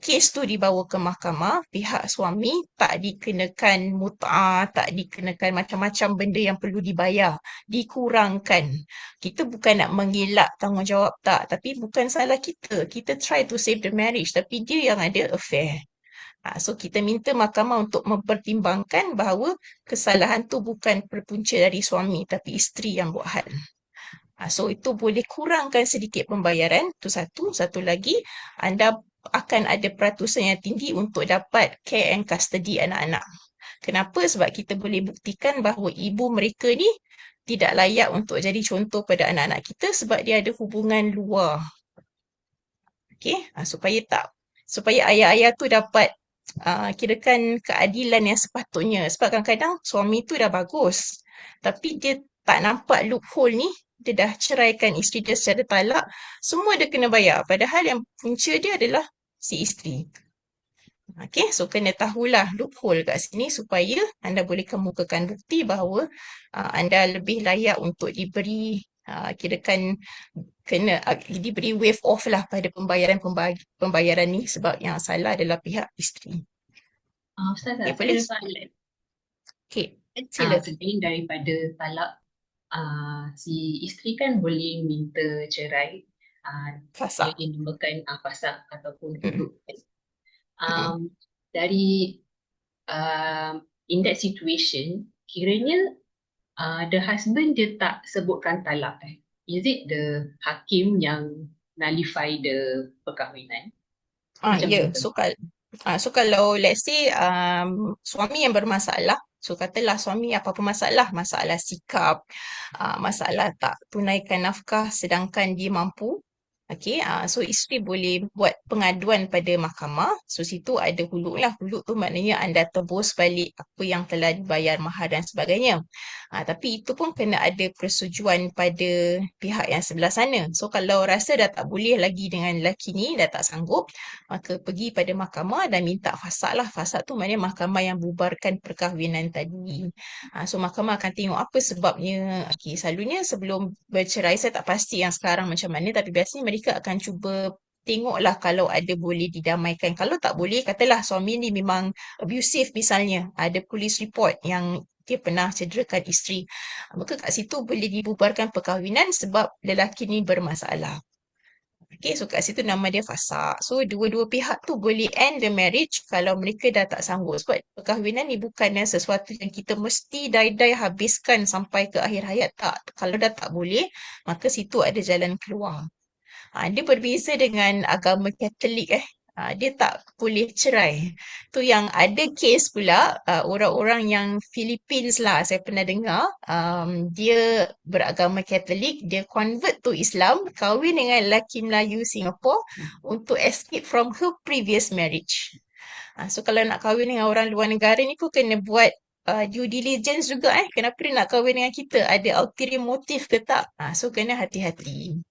kes tu dibawa ke mahkamah, pihak suami tak dikenakan mut'ah, tak dikenakan macam-macam benda yang perlu dibayar, dikurangkan. Kita bukan nak mengelak tanggungjawab tak, tapi bukan salah kita. Kita try to save the marriage, tapi dia yang ada affair. So kita minta mahkamah untuk mempertimbangkan bahawa kesalahan tu bukan berpunca dari suami, tapi isteri yang buat hal. So itu boleh kurangkan sedikit pembayaran, tu satu. Satu lagi, anda akan ada peratusan yang tinggi untuk dapat care and custody anak-anak. Kenapa? Sebab kita boleh buktikan bahawa ibu mereka ni tidak layak untuk jadi contoh pada anak-anak kita sebab dia ada hubungan luar. Okey, supaya ayah-ayah tu dapat kirakan keadilan yang sepatutnya. Sebab kadang-kadang suami tu dah bagus, tapi dia tak nampak loophole ni, dia dah ceraikan isteri dia secara talak, semua dia kena bayar. Padahal yang punca dia adalah si isteri. Okey, so kena tahulah loophole kat sini supaya anda boleh kemukakan bukti bahawa anda lebih layak untuk diberi kirakan diberi waive off lah pada pembayaran ni sebab yang salah adalah pihak isteri. Ustazah, Okay, saya boleh? ada soalan. Okay, sila. Selain daripada talak, si isteri kan boleh minta cerai Fasa. yang dinamakan fasakh ataupun Mm. hudud. Dari in that situation, kiranya the husband dia tak sebutkan talak. Is it the hakim yang nullify the perkahwinan? Macam Ya, tu. so kalau let's say suami yang bermasalah, so katalah suami apa-apa masalah sikap, masalah tak tunaikan nafkah sedangkan dia mampu. Okey, so isteri boleh buat pengaduan pada mahkamah. So situ ada huluk lah. Huluk tu maknanya anda tebus balik apa yang telah dibayar mahar dan sebagainya. Tapi itu pun kena ada persetujuan pada pihak yang sebelah sana. So kalau rasa dah tak boleh lagi dengan lelaki ni, dah tak sanggup, maka pergi pada mahkamah dan minta fasakh lah. Fasakh tu maknanya mahkamah yang bubarkan perkahwinan tadi. So mahkamah akan tengok apa sebabnya. Okay, selalunya sebelum bercerai, saya tak pasti yang sekarang macam mana, tapi biasanya mereka akan cuba tengoklah kalau ada boleh didamaikan. Kalau tak boleh, katalah suami ni memang abusive misalnya, ada police report yang dia pernah cederakan isteri, maka kat situ boleh dibubarkan perkahwinan sebab lelaki ni bermasalah. Okay, so kat situ nama dia fasakh. So dua-dua pihak tu boleh end the marriage kalau mereka dah tak sanggup. Sebab perkahwinan ni bukannya sesuatu yang kita mesti die-die habiskan sampai ke akhir hayat. Tak. Kalau dah tak boleh, maka situ ada jalan keluar. Dia berbeza dengan agama Katolik dia tak boleh cerai. Tu yang ada kes pula orang-orang yang Philippines lah saya pernah dengar, dia beragama Katolik, dia convert to Islam, kahwin dengan lelaki Melayu Singapore untuk escape from her previous marriage. So kalau nak kahwin dengan orang luar negara ni pun kena buat due diligence juga kenapa dia nak kahwin dengan kita, ada ulterior motive ke tak. So kena hati-hati.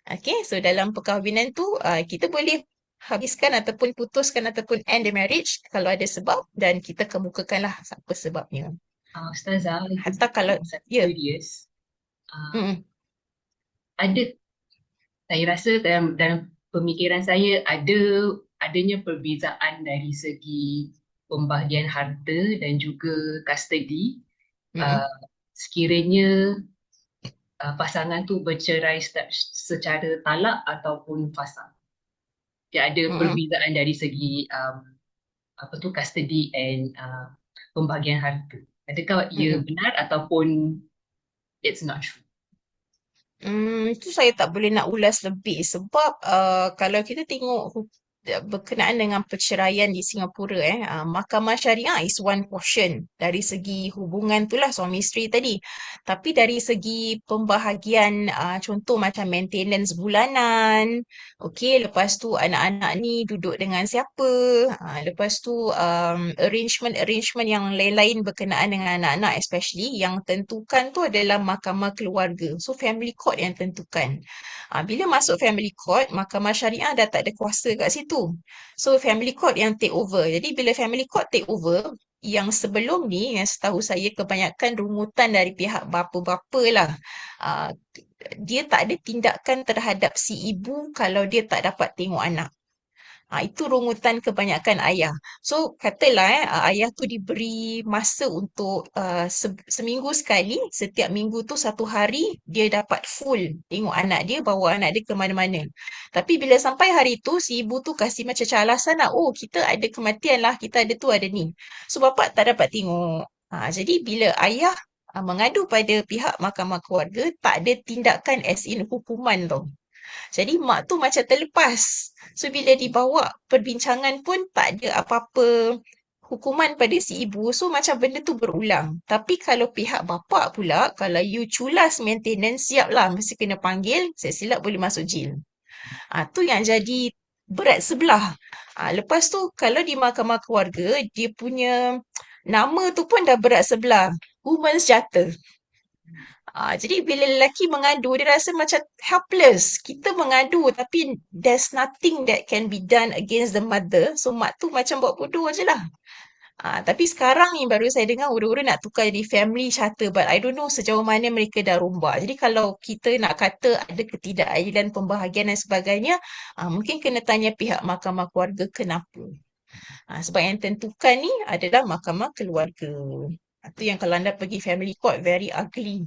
Okay, so dalam perkahwinan tu kita boleh habiskan ataupun putuskan ataupun end the marriage kalau ada sebab dan kita kemukakanlah apa sebabnya. Ustazah, Hatta kalau curious. Saya rasa dalam pemikiran saya adanya perbezaan dari segi pembahagian harta dan juga custody. Sekiranya pasangan tu bercerai secara talak ataupun fasakh. Dia ada perbezaan dari segi custody and pembahagian harta. Adakah ia benar ataupun it's not true? Itu saya tak boleh nak ulas lebih sebab kalau kita tengok berkenaan dengan perceraian di Singapura mahkamah syariah is one portion dari segi hubungan itulah suami isteri tadi, tapi dari segi pembahagian contoh macam maintenance bulanan, okey, lepas tu anak-anak ni duduk dengan siapa, lepas tu arrangement yang lain-lain berkenaan dengan anak-anak, especially yang tentukan tu adalah mahkamah keluarga, so family court yang tentukan. Bila masuk family court, mahkamah syariah dah tak ada kuasa kat situ. So family court yang take over. Jadi bila family court take over, yang sebelum ni, yang setahu saya kebanyakan rungutan dari pihak bapa-bapa lah. Dia tak ada tindakan terhadap si ibu kalau dia tak dapat tengok anak. Itu rungutan kebanyakan ayah. So katalah ayah tu diberi masa untuk seminggu sekali, setiap minggu tu 1 hari dia dapat full tengok anak dia, bawa anak dia ke mana-mana. Tapi bila sampai hari tu si ibu tu kasih macam alasan lah, oh kita ada kematian lah, kita ada tu ada ni. So bapa tak dapat tengok. Jadi bila ayah mengadu pada pihak mahkamah keluarga, tak ada tindakan as in hukuman tau. Jadi mak tu macam terlepas. So bila dibawa perbincangan pun tak ada apa-apa hukuman pada si ibu. So macam benda tu berulang. Tapi kalau pihak bapa pula, kalau you culas maintenance, siap lah. Mesti kena panggil, silap boleh masuk jail. Tu yang jadi berat sebelah. Lepas tu kalau di mahkamah keluarga, dia punya nama tu pun dah berat sebelah. Women's Charter. Jadi bila lelaki mengadu, dia rasa macam helpless. Kita mengadu tapi there's nothing that can be done against the mother. So mak tu macam buat bodoh je lah. Tapi sekarang ni baru saya dengar ura-ura nak tukar jadi family charter, but I don't know sejauh mana mereka dah rombak. Jadi kalau kita nak kata ada ketidakadilan pembahagian dan sebagainya, mungkin kena tanya pihak mahkamah keluarga kenapa. Sebab yang tentukan ni adalah mahkamah keluarga. Itu yang kalau anda pergi family court, very ugly.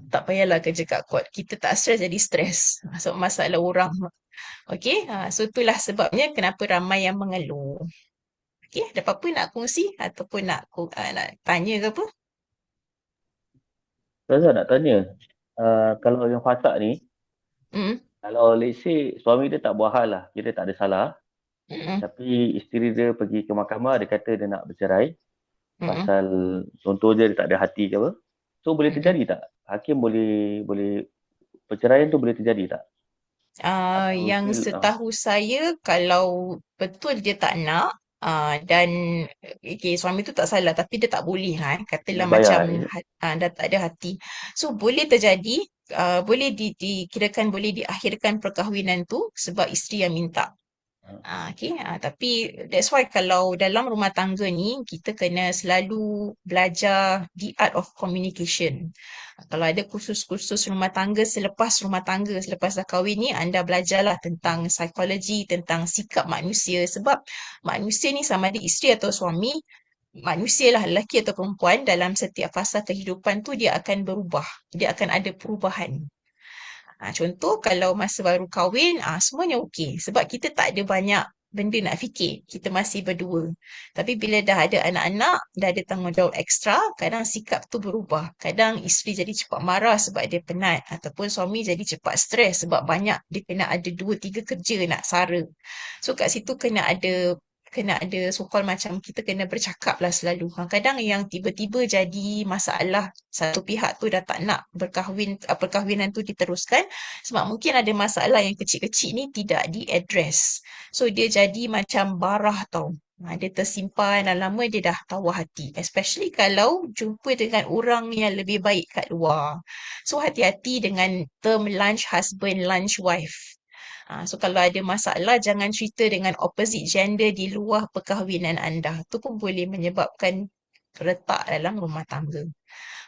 Tak payahlah kerja kat court. Kita tak stres jadi stres. Sebab masalah orang. Okay, so itulah sebabnya kenapa ramai yang mengeluh. Okay, ada apa-apa nak kongsi ataupun nak tanya ke apa? Saya nak tanya, kalau yang fasik ni, Hmm. kalau let's say suami dia tak buat hal lah, dia tak ada salah, Hmm. tapi isteri dia pergi ke mahkamah, dia kata dia nak bercerai, Hmm. pasal contoh je dia tak ada hati ke apa, so boleh Hmm. terjadi tak? Hakim boleh perceraian tu boleh terjadi tak? Yang setahu saya kalau betul dia tak nak dan okay, suami tu tak salah tapi dia tak boleh lah katalah Nak bayar, macam dah tak ada hati. So boleh terjadi, boleh dikirakan boleh diakhirkan perkahwinan tu sebab isteri yang minta. Okay. Tapi that's why kalau dalam rumah tangga ni kita kena selalu belajar the art of communication. Kalau ada kursus-kursus rumah tangga selepas dah kahwin ni, anda belajarlah tentang psikologi, tentang sikap manusia. Sebab manusia ni sama ada isteri atau suami, manusia lah lelaki atau perempuan dalam setiap fasa kehidupan tu dia akan berubah. Dia akan ada perubahan. Contoh kalau masa baru kahwin, semuanya okey. Sebab kita tak ada banyak benda nak fikir. Kita masih berdua. Tapi bila dah ada anak-anak, dah ada tanggungjawab ekstra, kadang sikap tu berubah. Kadang isteri jadi cepat marah sebab dia penat. Ataupun suami jadi cepat stres sebab banyak dia kena ada 2-3 kerja nak sara. So kat situ kena ada so-called macam kita kena bercakap lah selalu. Kadang yang tiba-tiba jadi masalah satu pihak tu dah tak nak perkahwinan tu diteruskan sebab mungkin ada masalah yang kecil-kecil ni tidak di-address. So dia jadi macam barah tau. Dia tersimpan dan lama dia dah tawar hati. Especially kalau jumpa dengan orang yang lebih baik kat luar. So hati-hati dengan term lunch husband, lunch wife. So kalau ada masalah, jangan cerita dengan opposite gender di luar perkahwinan anda. Itu pun boleh menyebabkan retak dalam rumah tangga.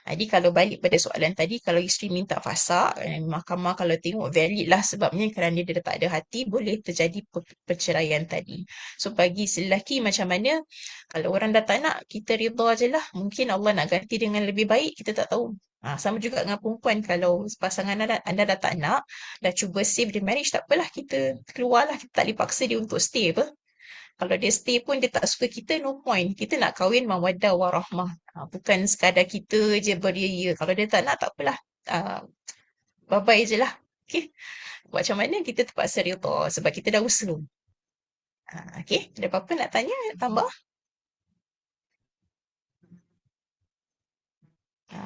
Jadi kalau balik pada soalan tadi, kalau isteri minta fasakh, mahkamah kalau tengok valid lah sebabnya kerana dia dah tak ada hati, boleh terjadi perceraian tadi. So bagi lelaki macam mana, kalau orang dah tak nak, kita rida je lah. Mungkin Allah nak ganti dengan lebih baik, kita tak tahu. Sama juga dengan perempuan, kalau pasangan anda dah tak nak, dah cuba save the marriage, tak apalah, kita keluarlah, kita tak boleh paksa dia untuk stay apa. Kalau dia stay pun dia tak suka kita, no point. Kita nak kahwin mawaddah warahmah. Bukan sekadar kita je beria. Kalau dia tak nak, tak apalah. Bye-bye je lah. Okay. Macam mana kita terpaksa rida sebab kita dah usaha. Okay. Ada apa-apa nak tanya? Tambah?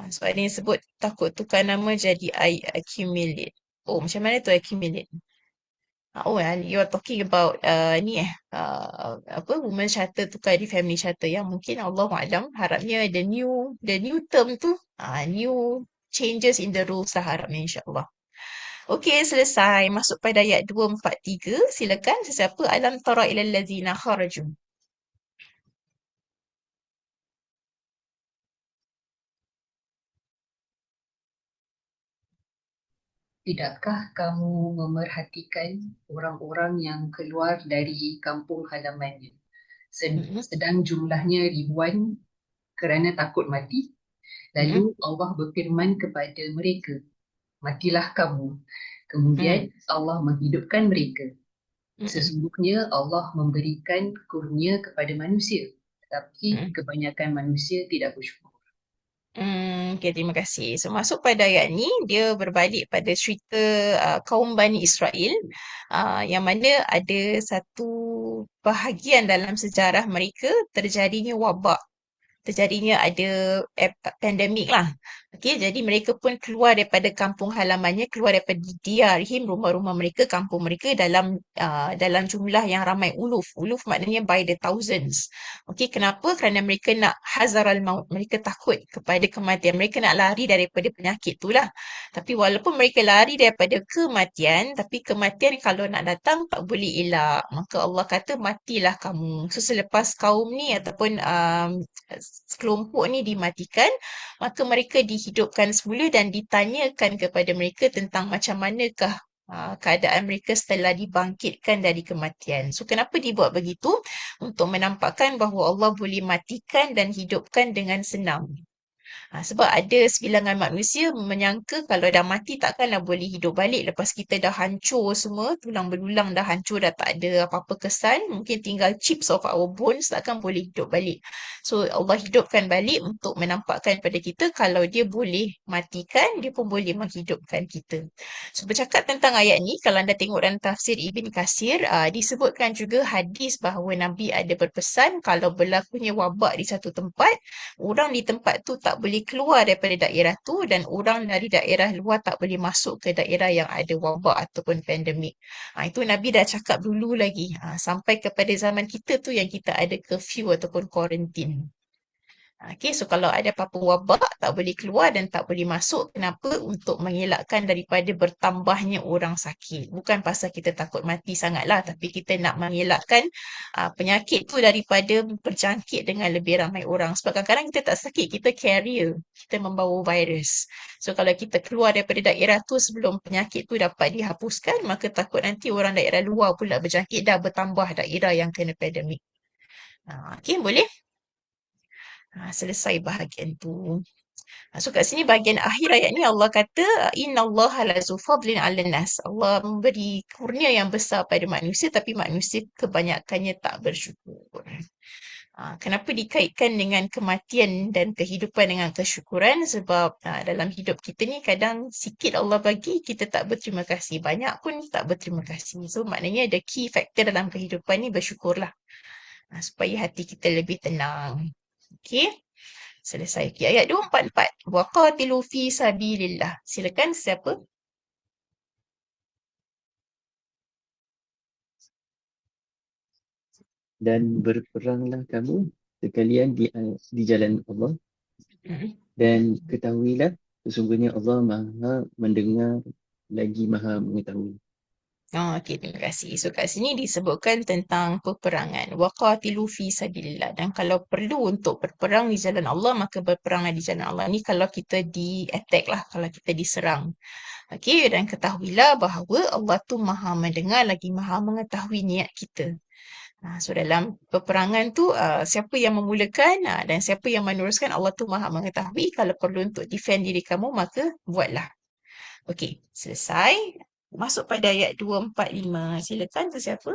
So ada yang sebut takut tukar nama jadi I accumulate. Oh, macam mana tu accumulate? You're talking about ni apa women charter tukar di family charter yang mungkin Allah Alam harapnya the new term tu new changes in the rules lah harapnya insyaAllah. Okey, selesai. Masuk pada ayat 243. Silakan sesiapa alam tara ilal ladzina kharaju. Tidakkah kamu memerhatikan orang-orang yang keluar dari kampung halamannya, sedang jumlahnya ribuan kerana takut mati? Lalu Allah berfirman kepada mereka, matilah kamu. Kemudian Allah menghidupkan mereka. Sesungguhnya Allah memberikan kurnia kepada manusia, tetapi kebanyakan manusia tidak bersyukur. Okay, terima kasih. So, masuk pada ayat ni, dia berbalik pada cerita kaum Bani Israel yang mana ada satu bahagian dalam sejarah mereka terjadinya wabak. Terjadinya ada pandemik lah. Okey, jadi mereka pun keluar daripada kampung halamannya, keluar daripada diarihim, rumah-rumah mereka, kampung mereka dalam jumlah yang ramai uluf. Uluf maknanya by the thousands. Okey, kenapa? Kerana mereka nak hazar al-maut. Mereka takut kepada kematian. Mereka nak lari daripada penyakit tu lah. Tapi walaupun mereka lari daripada kematian, tapi kematian kalau nak datang tak boleh elak. Maka Allah kata matilah kamu. So selepas kaum ni ataupun kelompok ni dimatikan, maka mereka dihidupkan semula dan ditanyakan kepada mereka tentang macam manakah keadaan mereka setelah dibangkitkan dari kematian. So, kenapa dibuat begitu? Untuk menampakkan bahawa Allah boleh matikan dan hidupkan dengan senang. Sebab ada sebilangan manusia menyangka kalau dah mati takkanlah boleh hidup balik lepas kita dah hancur semua, tulang belulang dah hancur, dah tak ada apa-apa kesan, mungkin tinggal chips of our bones, takkan boleh hidup balik. So Allah hidupkan balik untuk menampakkan pada kita kalau dia boleh matikan, dia pun boleh menghidupkan kita. So bercakap tentang ayat ni, kalau anda tengok dalam tafsir Ibn Katsir, disebutkan juga hadis bahawa Nabi ada berpesan kalau berlakunya wabak di satu tempat, orang di tempat tu tak boleh keluar daripada daerah tu dan orang dari daerah luar tak boleh masuk ke daerah yang ada wabak ataupun pandemik. Itu Nabi dah cakap dulu lagi. Sampai kepada zaman kita tu yang kita ada curfew ataupun quarantine. Okay, so kalau ada apa-apa wabak, tak boleh keluar dan tak boleh masuk. Kenapa? Untuk mengelakkan daripada bertambahnya orang sakit. Bukan pasal kita takut mati sangatlah, tapi kita nak mengelakkan penyakit tu daripada berjangkit dengan lebih ramai orang. Sebab kadang-kadang kita tak sakit, kita carrier. Kita membawa virus. So kalau kita keluar daripada daerah tu sebelum penyakit tu dapat dihapuskan, maka takut nanti orang daerah luar pula berjangkit, dah bertambah daerah yang kena pandemik. Okay, boleh? Selesai bahagian tu. So kat sini bahagian akhir ayat ni Allah kata innallaha lazu fadlin 'alan nas. Allah memberi kurnia yang besar pada manusia tapi manusia kebanyakannya tak bersyukur. Kenapa dikaitkan dengan kematian dan kehidupan dengan kesyukuran? Sebab dalam hidup kita ni kadang sikit Allah bagi kita tak berterima kasih. Banyak pun tak berterima kasih. So maknanya the key factor dalam kehidupan ni bersyukurlah. Supaya hati kita lebih tenang. Okay? Selesai. Okay, ayat 244. Waqatilu fi sabilillah. Silakan siapa? Dan berperanglah kamu sekalian di jalan Allah Mhm. dan ketahuilah sesungguhnya Allah Maha mendengar lagi Maha mengetahui. Okey, terima kasih. So kat sini disebutkan tentang peperangan. Waqatilu fi sabilillah. Dan kalau perlu untuk berperang di jalan Allah, maka berperanglah di jalan Allah. Ni kalau kita di-attack lah, kalau kita diserang. Okey, dan ketahuilah bahawa Allah tu Maha mendengar lagi Maha mengetahui niat kita. So dalam peperangan tu siapa yang memulakan dan siapa yang meneruskan Allah tu Maha mengetahui. Kalau perlu untuk defend diri kamu maka buatlah. Okey, selesai. Masuk pada ayat 245. Silakan tu siapa?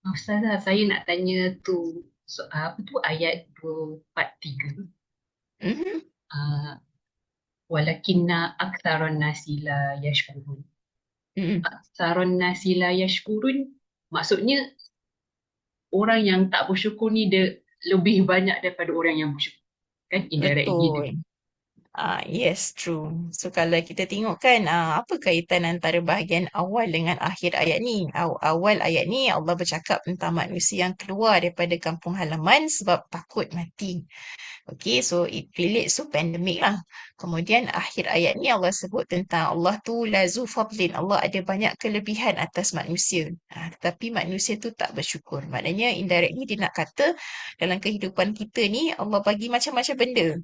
Ustazah, saya nak tanya tu apa tu ayat 243. Mhm. Walakinna aktsaron nasi la yashkurun. Mhm. Aktsaron nasi la yashkurun maksudnya orang yang tak bersyukur ni dia lebih banyak daripada orang yang bersyukur. Kan indirectly dia. Betul. Yes, true. So kalau kita tengok kan apa kaitan antara bahagian awal dengan akhir ayat ni? Awal ayat ni Allah bercakap tentang manusia yang keluar daripada kampung halaman sebab takut mati. Okay, so it relates to pandemic lah. Kemudian akhir ayat ni Allah sebut tentang Allah tu lazu fadlin. Allah ada banyak kelebihan atas manusia. Tetapi manusia tu tak bersyukur. Maknanya indirectly dia nak kata dalam kehidupan kita ni Allah bagi macam-macam benda.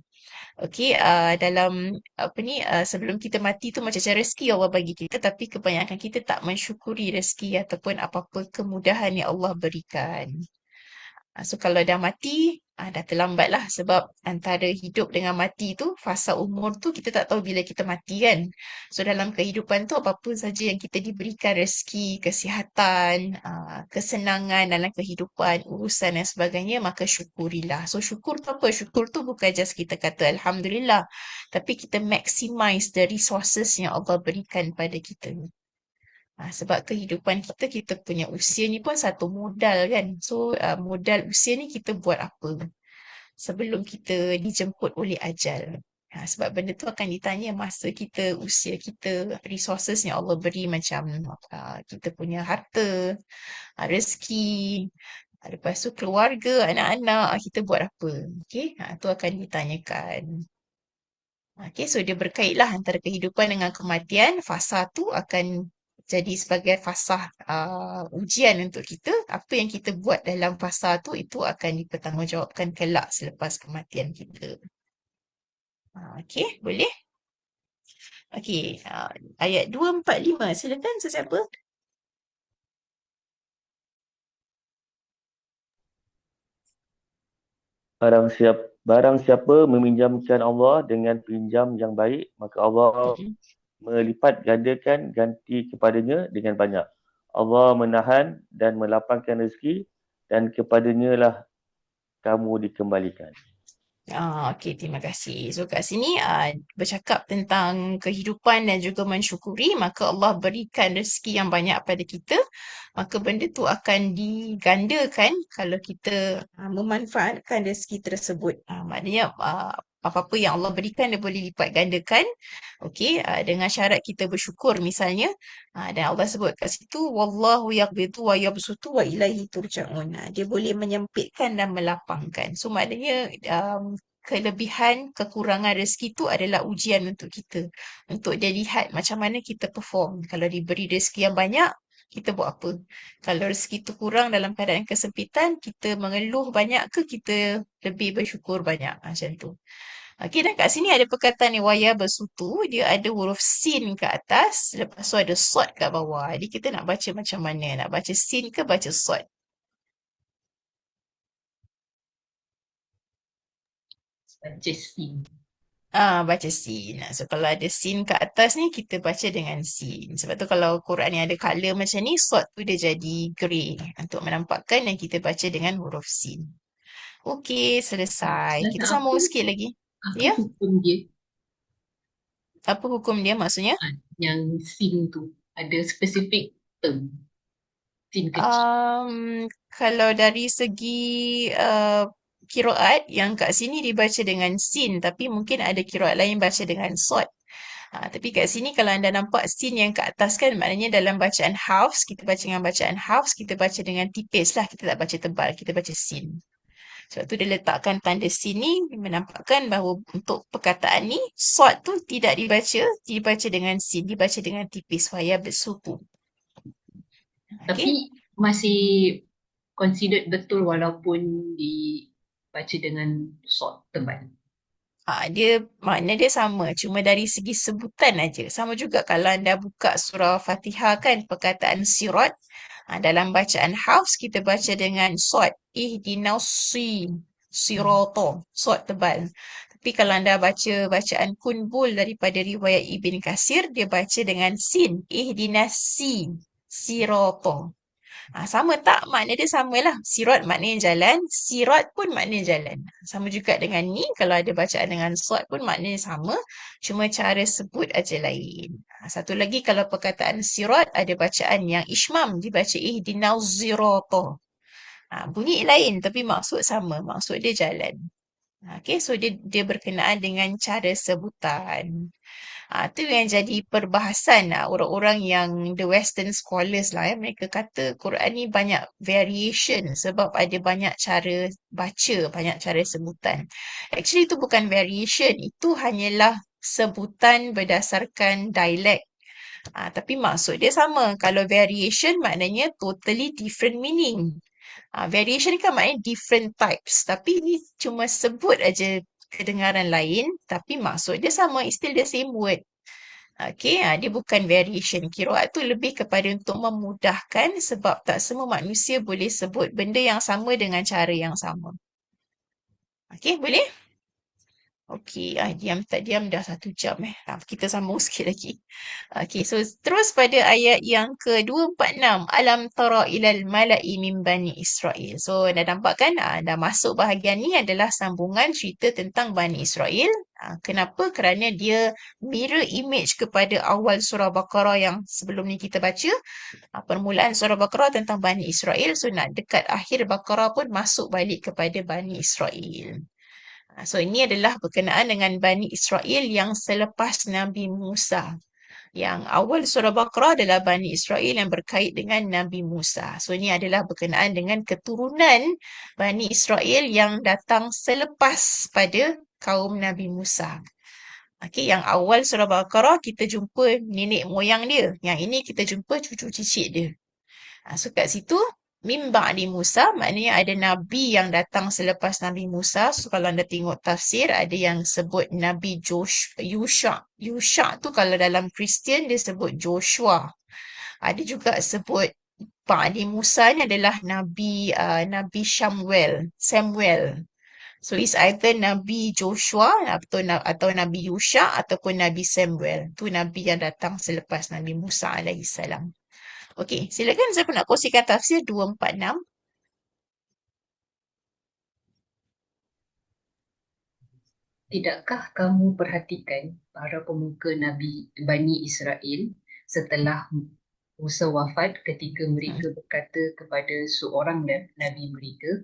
Okey, dalam apa ni sebelum kita mati tu macam-macam rezeki Allah bagi kita tapi kebanyakan kita tak mensyukuri rezeki ataupun apa-apa kemudahan yang Allah berikan. So kalau dah mati, dah terlambat lah sebab antara hidup dengan mati tu, fasa umur tu kita tak tahu bila kita mati kan. So dalam kehidupan tu apa-apa saja yang kita diberikan rezeki, kesihatan, kesenangan dalam kehidupan, urusan dan sebagainya, maka syukurilah. So syukur tu apa? Syukur tu bukan just kita kata Alhamdulillah, tapi kita maximize the resources yang Allah berikan pada kita. Sebab kehidupan kita, kita punya usia ni pun satu modal kan. So, modal usia ni kita buat apa sebelum kita dijemput oleh ajal. Sebab benda tu akan ditanya masa kita, usia kita, resources yang Allah beri macam kita punya harta, rezeki, lepas tu keluarga, anak-anak, kita buat apa. Okay, tu akan ditanyakan. Okay, so dia berkaitlah antara kehidupan dengan kematian. Fasa tu akan jadi sebagai fasa ujian untuk kita. Apa yang kita buat dalam fasa tu, itu akan dipertanggungjawabkan kelak selepas kematian kita. Okay, boleh? Okay, ayat 245. Silakan sesiapa? Barang siapa meminjamkan Allah dengan pinjam yang baik, maka Allah melipat gandakan ganti kepadanya dengan banyak. Allah menahan dan melapangkan rezeki, dan kepadanya lah kamu dikembalikan. Okey, terima kasih. So kat sini bercakap tentang kehidupan dan juga mensyukuri, maka Allah berikan rezeki yang banyak pada kita, maka benda tu akan digandakan kalau kita memanfaatkan rezeki tersebut. Maknanya apa-apa yang Allah berikan dia boleh lipat gandakan. Okey, dengan syarat kita bersyukur misalnya. Dan Allah sebut kat situ wallahu yaqbidu wa yabsutu wa ilaihi turja'un. Dia boleh menyempitkan dan melapangkan. So maknanya kelebihan, kekurangan rezeki tu adalah ujian untuk kita. Untuk dia lihat macam mana kita perform. Kalau diberi rezeki yang banyak, kita buat apa? Kalau rezeki tu kurang dalam keadaan kesempitan, kita mengeluh banyak ke kita lebih bersyukur banyak? Macam tu. Okey, dan kat sini ada perkataan ni waya bersutu. Dia ada huruf sin kat atas. Lepas tu ada sod kat bawah. Jadi kita nak baca macam mana? Nak baca sin ke baca sod? Baca sin. Baca sin. So kalau ada sin kat atas ni, kita baca dengan sin. Sebab tu kalau Quran ni ada colour macam ni, sod tu dia jadi grey. Untuk menampakkan yang kita baca dengan huruf sin. Okey, selesai. Kita sambung sikit lagi. Apa Ya? hukum dia? Apa hukum dia maksudnya? Yang sin tu ada spesifik term. Sin kecil. Kalau dari segi kiraat yang kat sini dibaca dengan sin, tapi mungkin ada kiraat lain baca dengan sod. Tapi kat sini kalau anda nampak sin yang kat atas kan, maknanya dalam bacaan Hafs, kita baca dengan bacaan Hafs, kita baca dengan tipis lah, kita tak baca tebal, kita baca sin. Sebab tu dia letakkan tanda sin ni menampakkan bahawa untuk perkataan ni, sod tu tidak dibaca dengan sin, dibaca dengan tipis, waya bersuku. Tapi masih considered betul walaupun dibaca dengan sod tebal. Dia makna dia sama, cuma dari segi sebutan aja. Sama juga kalau anda buka surah Fatihah kan, perkataan sirat. Dalam bacaan Hafs kita baca dengan sod. Ihdinas sirata. Sod tebal. Tapi kalau anda baca bacaan Kunbul daripada riwayat Ibn Kasir, dia baca dengan sin. Ihdinas sirata. Sama tak? Makna dia samalah. Sirat maknanya jalan. Sirat pun maknanya jalan. Sama juga dengan ni. Kalau ada bacaan dengan sod pun maknanya sama. Cuma cara sebut aja lain. Satu lagi kalau perkataan sirat ada bacaan yang ishmam. Dibaca ihdinas zirata. Bunyi lain tapi maksud sama. Maksud dia jalan. Okay, so dia berkenaan dengan cara sebutan. Itu yang jadi perbahasan orang-orang yang the Western scholars lah. Mereka kata Quran ni banyak variation sebab ada banyak cara baca, banyak cara sebutan. Actually itu bukan variation, itu hanyalah sebutan berdasarkan dialect. Tapi maksud dia sama. Kalau variation maknanya totally different meaning. Variation ni kan maknanya different types. Tapi ni cuma sebut aja kedengaran lain tapi maksud dia sama. It's still the same word. Okey, dia bukan variation. Qiraat tu lebih kepada untuk memudahkan sebab tak semua manusia boleh sebut benda yang sama dengan cara yang sama. Okey, boleh? Okey, diam tak diam dah 1 jam . Kita sambung sikit lagi. Okey, so terus pada ayat yang ke-246. Alam tara ilal mala'i min bani Israel. So dah nampak kan? Dah masuk bahagian ni adalah sambungan cerita tentang Bani Israel. Kenapa? Kerana dia mirror image kepada awal surah Baqarah yang sebelum ni kita baca. Permulaan surah Baqarah tentang Bani Israel. So nak dekat akhir Baqarah pun masuk balik kepada Bani Israel. So ini adalah berkenaan dengan Bani Israel yang selepas Nabi Musa. Yang awal surah Baqarah adalah Bani Israel yang berkait dengan Nabi Musa. So ini adalah berkenaan dengan keturunan Bani Israel yang datang selepas pada kaum Nabi Musa. Okey, yang awal surah Baqarah kita jumpa nenek moyang dia. Yang ini kita jumpa cucu cicit dia. So kat situ Mim ba'di Musa maknanya ada Nabi yang datang selepas Nabi Musa. So kalau anda tengok tafsir ada yang sebut Nabi Yusha. Yusha tu kalau dalam Kristian dia sebut Joshua. Ada juga sebut ba'di Musa ni adalah Nabi Samuel. So it's either Nabi Joshua atau Nabi Yusha ataupun Nabi Samuel. Tu Nabi yang datang selepas Nabi Musa alaihissalam. Okey, silakan siapa nak kongsikan tafsir 246. Tidakkah kamu perhatikan para pemuka Nabi Bani Israel setelah Musa wafat ketika mereka berkata kepada seorang Nabi mereka,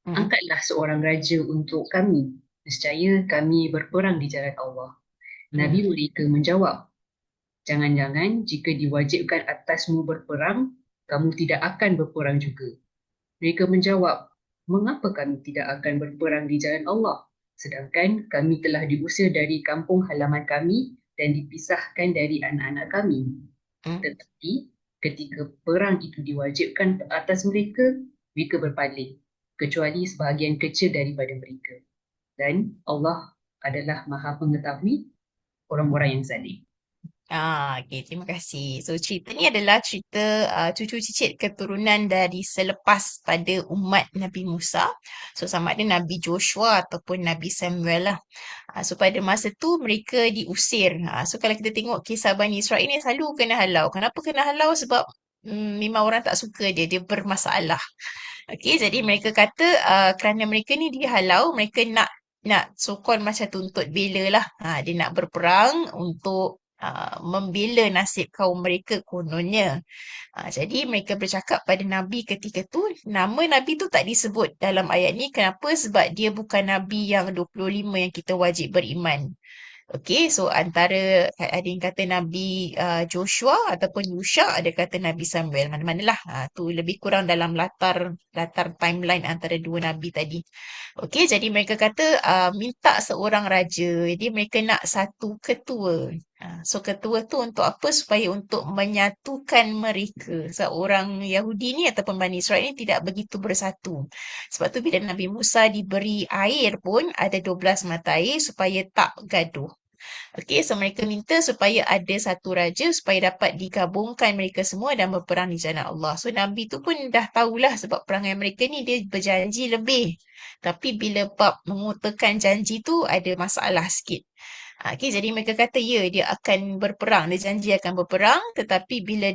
angkatlah seorang raja untuk kami, nescaya kami berperang di jalan Allah. Nabi mereka menjawab, jangan-jangan jika diwajibkan atasmu berperang, kamu tidak akan berperang juga. Mereka menjawab, mengapa kami tidak akan berperang di jalan Allah? Sedangkan kami telah diusir dari kampung halaman kami dan dipisahkan dari anak-anak kami. Tetapi ketika perang itu diwajibkan atas mereka, mereka berpaling, kecuali sebahagian kecil daripada mereka. Dan Allah adalah Maha Mengetahui orang-orang yang zalim. Okey, terima kasih. So cerita ni adalah cerita cucu cicit keturunan dari selepas pada umat Nabi Musa. So sama ada Nabi Joshua ataupun Nabi Samuel lah. So pada masa tu mereka diusir. So kalau kita tengok kisah Bani Israel ni selalu kena halau. Kenapa kena halau? Sebab memang orang tak suka dia bermasalah. Okey, jadi mereka kata kerana mereka ni dihalau, mereka nak sokong macam tuntut bela lah. Dia nak berperang untuk membela nasib kaum mereka kononnya. Jadi mereka bercakap pada Nabi ketika tu, nama Nabi tu tak disebut dalam ayat ni. Kenapa? Sebab dia bukan Nabi yang 25 yang kita wajib beriman. Okey, so antara ada yang kata Nabi Joshua ataupun Yusha, ada kata Nabi Samuel. Mana-manalah. Tu lebih kurang dalam latar timeline antara dua Nabi tadi. Okey, jadi mereka kata minta seorang raja. Jadi mereka nak satu ketua. So ketua tu untuk apa? Supaya untuk menyatukan mereka. Seorang Yahudi ni ataupun Bani Israel ni tidak begitu bersatu. Sebab tu bila Nabi Musa diberi air pun ada 12 mata air supaya tak gaduh. Okey, so mereka minta supaya ada satu raja supaya dapat digabungkan mereka semua dan berperang di jalan Allah. So Nabi tu pun dah tahulah sebab perangai mereka ni dia berjanji lebih. Tapi bila bab mengutarakan janji tu ada masalah sikit. Okey, jadi mereka kata ya dia akan berperang, dia janji akan berperang, tetapi bila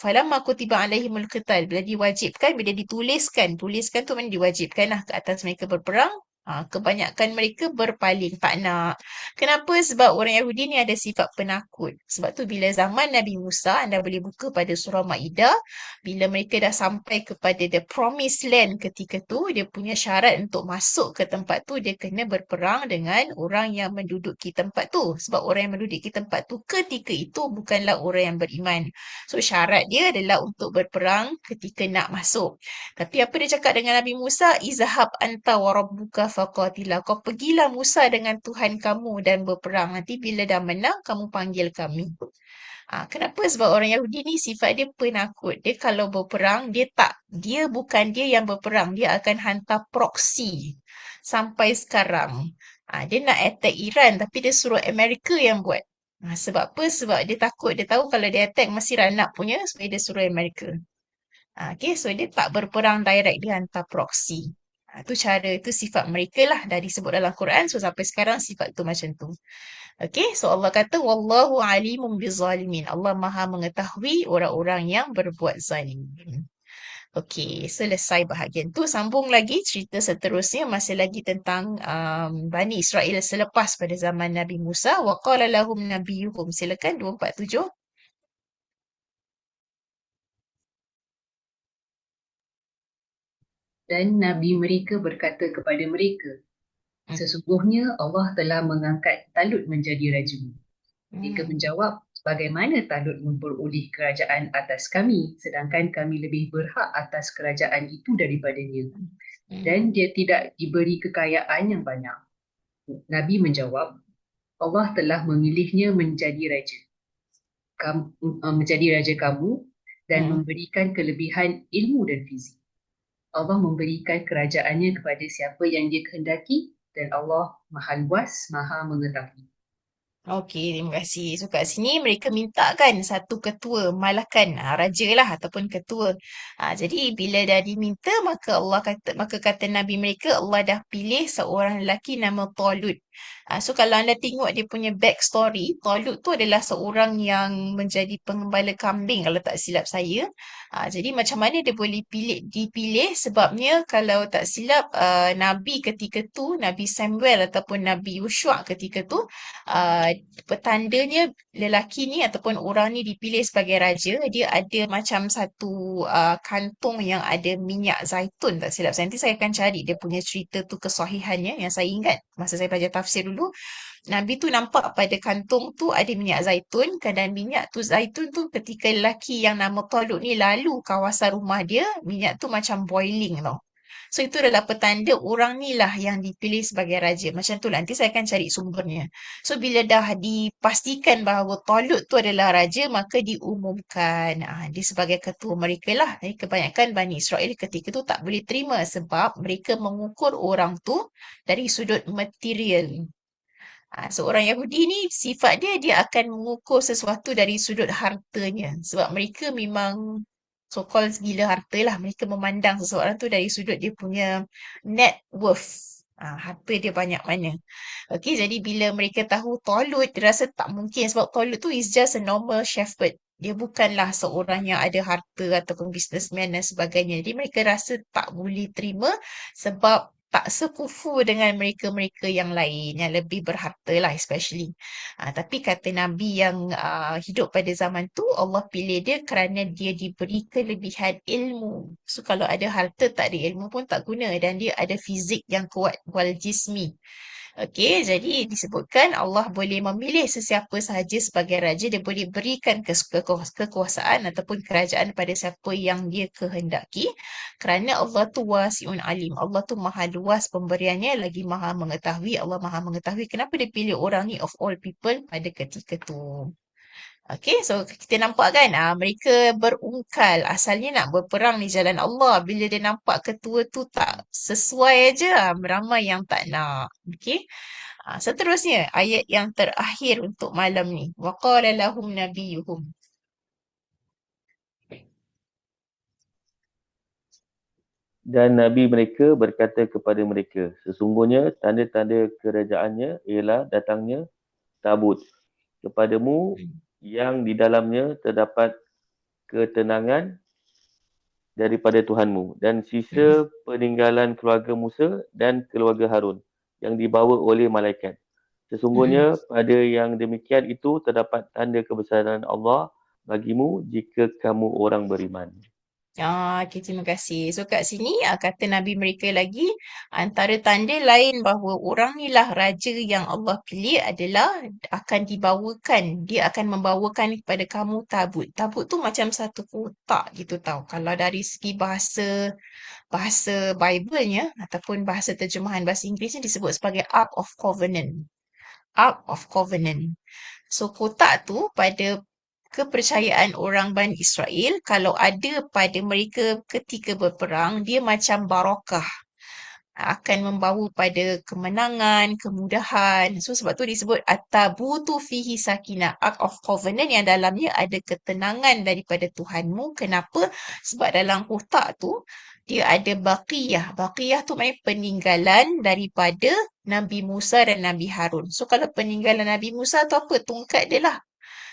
falamma kutiba alaihimul qital, bila diwajibkan, bila tuliskan tu mana diwajibkan lah ke atas mereka berperang. Kebanyakan mereka berpaling, tak nak. Kenapa? Sebab orang Yahudi ni ada sifat penakut. Sebab tu bila zaman Nabi Musa, anda boleh buka pada surah Ma'idah, bila mereka dah sampai kepada the promised land ketika tu, dia punya syarat untuk masuk ke tempat tu, dia kena berperang dengan orang yang menduduki tempat tu. Sebab orang yang menduduki tempat tu ketika itu bukanlah orang yang beriman. So syarat dia adalah untuk berperang ketika nak masuk. Tapi apa dia cakap dengan Nabi Musa? Izhab anta wa rabbuka faqatila. Kau pergilah Musa dengan Tuhan kamu dan berperang. Nanti bila dah menang, kamu panggil kami. Kenapa? Sebab orang Yahudi ni sifat dia penakut. Dia kalau berperang, dia bukan dia yang berperang. Dia akan hantar proksi. Sampai sekarang. Dia nak attack Iran tapi dia suruh Amerika yang buat. Sebab apa? Sebab dia takut, dia tahu kalau dia attack mesti run up punya, so dia suruh Amerika. Okay, so dia tak berperang direct, dia hantar proxy. Itu cara, itu sifat mereka lah dah disebut dalam Quran. So sampai sekarang sifat tu macam tu. Okay, so Allah kata wallahu alimun bizalimin. Allah Maha mengetahui orang-orang yang berbuat zalim. Okey, selesai bahagian tu. Sambung lagi cerita seterusnya masih lagi tentang Bani Israel selepas pada zaman Nabi Musa. Wa qala lahum nabiyuhum. Silakan 247. Dan Nabi mereka berkata kepada mereka, sesungguhnya Allah telah mengangkat Talut menjadi raja. Mereka menjawab, bagaimana Talut memperoleh kerajaan atas kami, sedangkan kami lebih berhak atas kerajaan itu daripadanya. Dan dia tidak diberi kekayaan yang banyak. Nabi menjawab, Allah telah memilihnya menjadi raja. Menjadi raja kamu dan memberikan kelebihan ilmu dan fizik. Allah memberikan kerajaannya kepada siapa yang dia kehendaki dan Allah Maha Luas, Maha Mengetahui. Okey, terima kasih. So kat sini mereka minta kan satu ketua malakan, raja lah ataupun ketua. Jadi bila dah diminta maka kata Nabi mereka Allah dah pilih seorang lelaki nama Talut. So kalau anda tengok dia punya back story, Talut tu adalah seorang yang menjadi pengembala kambing kalau tak silap saya. Jadi macam mana dia boleh dipilih sebabnya kalau tak silap Nabi ketika tu, Nabi Samuel ataupun Nabi Yusua ketika tu petandanya lelaki ni ataupun orang ni dipilih sebagai raja, dia ada macam satu kantung yang ada minyak zaitun tak silap saya. Nanti saya akan cari dia punya cerita tu kesahihannya yang saya ingat masa saya belajar tafsir dulu. Nabi tu nampak pada kantung tu ada minyak zaitun, dan minyak tu zaitun tu ketika lelaki yang nama Talut ni lalu kawasan rumah dia, minyak tu macam boiling tau. So itu adalah petanda orang ni lah yang dipilih sebagai raja. Macam tu lah. Nanti saya akan cari sumbernya. So bila dah dipastikan bahawa Talut tu adalah raja, maka diumumkan dia sebagai ketua mereka lah. Kebanyakan Bani Israel ketika tu tak boleh terima sebab mereka mengukur orang tu dari sudut material. Seorang Yahudi ni sifat dia akan mengukur sesuatu dari sudut hartanya. Sebab mereka memang so-called gila harta lah. Mereka memandang seseorang tu dari sudut dia punya net worth. Harta dia banyak mana. Okay, jadi bila mereka tahu Talut, dia rasa tak mungkin sebab Talut tu is just a normal shepherd. Dia bukanlah seorang yang ada harta ataupun businessman dan sebagainya. Jadi mereka rasa tak boleh terima sebab tak sekufu dengan mereka-mereka yang lain yang lebih berharta lah especially. Tapi kata Nabi yang hidup pada zaman tu, Allah pilih dia kerana dia diberi kelebihan ilmu. So kalau ada harta tak ada ilmu pun tak guna dan dia ada fizik yang kuat wal jismi. Okey, jadi disebutkan Allah boleh memilih sesiapa sahaja sebagai raja. Dia boleh berikan kekuasaan ataupun kerajaan pada siapa yang dia kehendaki. Kerana Allah tu wasi'un alim. Allah tu maha luas pemberiannya, lagi maha mengetahui. Allah maha mengetahui kenapa dia pilih orang ni of all people pada ketika tu. Okay, so kita nampak kan mereka berungkal asalnya nak berperang di jalan Allah. Bila dia nampak ketua tu tak sesuai aja, ramai yang tak nak. Okay, seterusnya ayat yang terakhir untuk malam ni. Wa qala lahum nabiyuhum. Dan Nabi mereka berkata kepada mereka, sesungguhnya tanda-tanda kerajaannya ialah datangnya tabut kepadamu yang di dalamnya terdapat ketenangan daripada Tuhanmu dan sisa peninggalan keluarga Musa dan keluarga Harun yang dibawa oleh malaikat. Sesungguhnya pada yang demikian itu terdapat tanda kebesaran Allah bagimu jika kamu orang beriman. Okay, terima kasih. So kat sini kata Nabi mereka lagi antara tanda lain bahawa orang ni lah raja yang Allah pilih adalah akan dibawakan. Dia akan membawakan kepada kamu tabut. Tabut tu macam satu kotak gitu tau. Kalau dari segi bahasa Bible-nya ataupun bahasa terjemahan bahasa Inggerisnya disebut sebagai Ark of Covenant. Ark of Covenant. So kotak tu pada kepercayaan orang Bani Israel, kalau ada pada mereka ketika berperang, dia macam barakah. akan membawa pada kemenangan, kemudahan. So sebab tu disebut at-tabutu fihi sakinah, Ark of Covenant yang dalamnya ada ketenangan daripada Tuhanmu. Kenapa? Sebab dalam kotak tu dia ada baqiyah. Baqiyah tu maknanya peninggalan daripada Nabi Musa dan Nabi Harun. So kalau peninggalan Nabi Musa tu apa? Tongkat dia lah.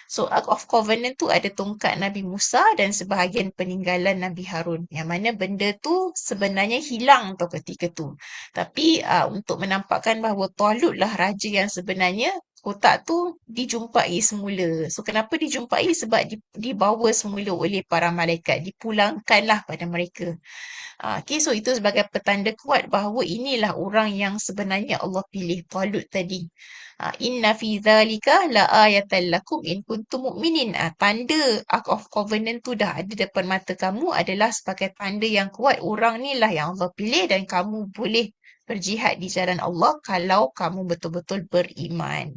So Ark of Covenant tu ada tongkat Nabi Musa dan sebahagian peninggalan Nabi Harun. Yang mana benda tu sebenarnya hilang tau ketika tu. Tapi untuk menampakkan bahawa Talut lah raja yang sebenarnya, kotak tu dijumpai semula. So kenapa dijumpai? Sebab dibawa semula oleh para malaikat. Dipulangkanlah pada mereka. Okay, so itu sebagai petanda kuat bahawa inilah orang yang sebenarnya Allah pilih, Talut tadi. Inna fi dzalika la ayatan lakum in kuntum mu'minin. Tanda Ark of Covenant tu dah ada depan mata kamu adalah sebagai tanda yang kuat. Orang ni lah yang Allah pilih dan kamu boleh berjihad di jalan Allah kalau kamu betul-betul beriman.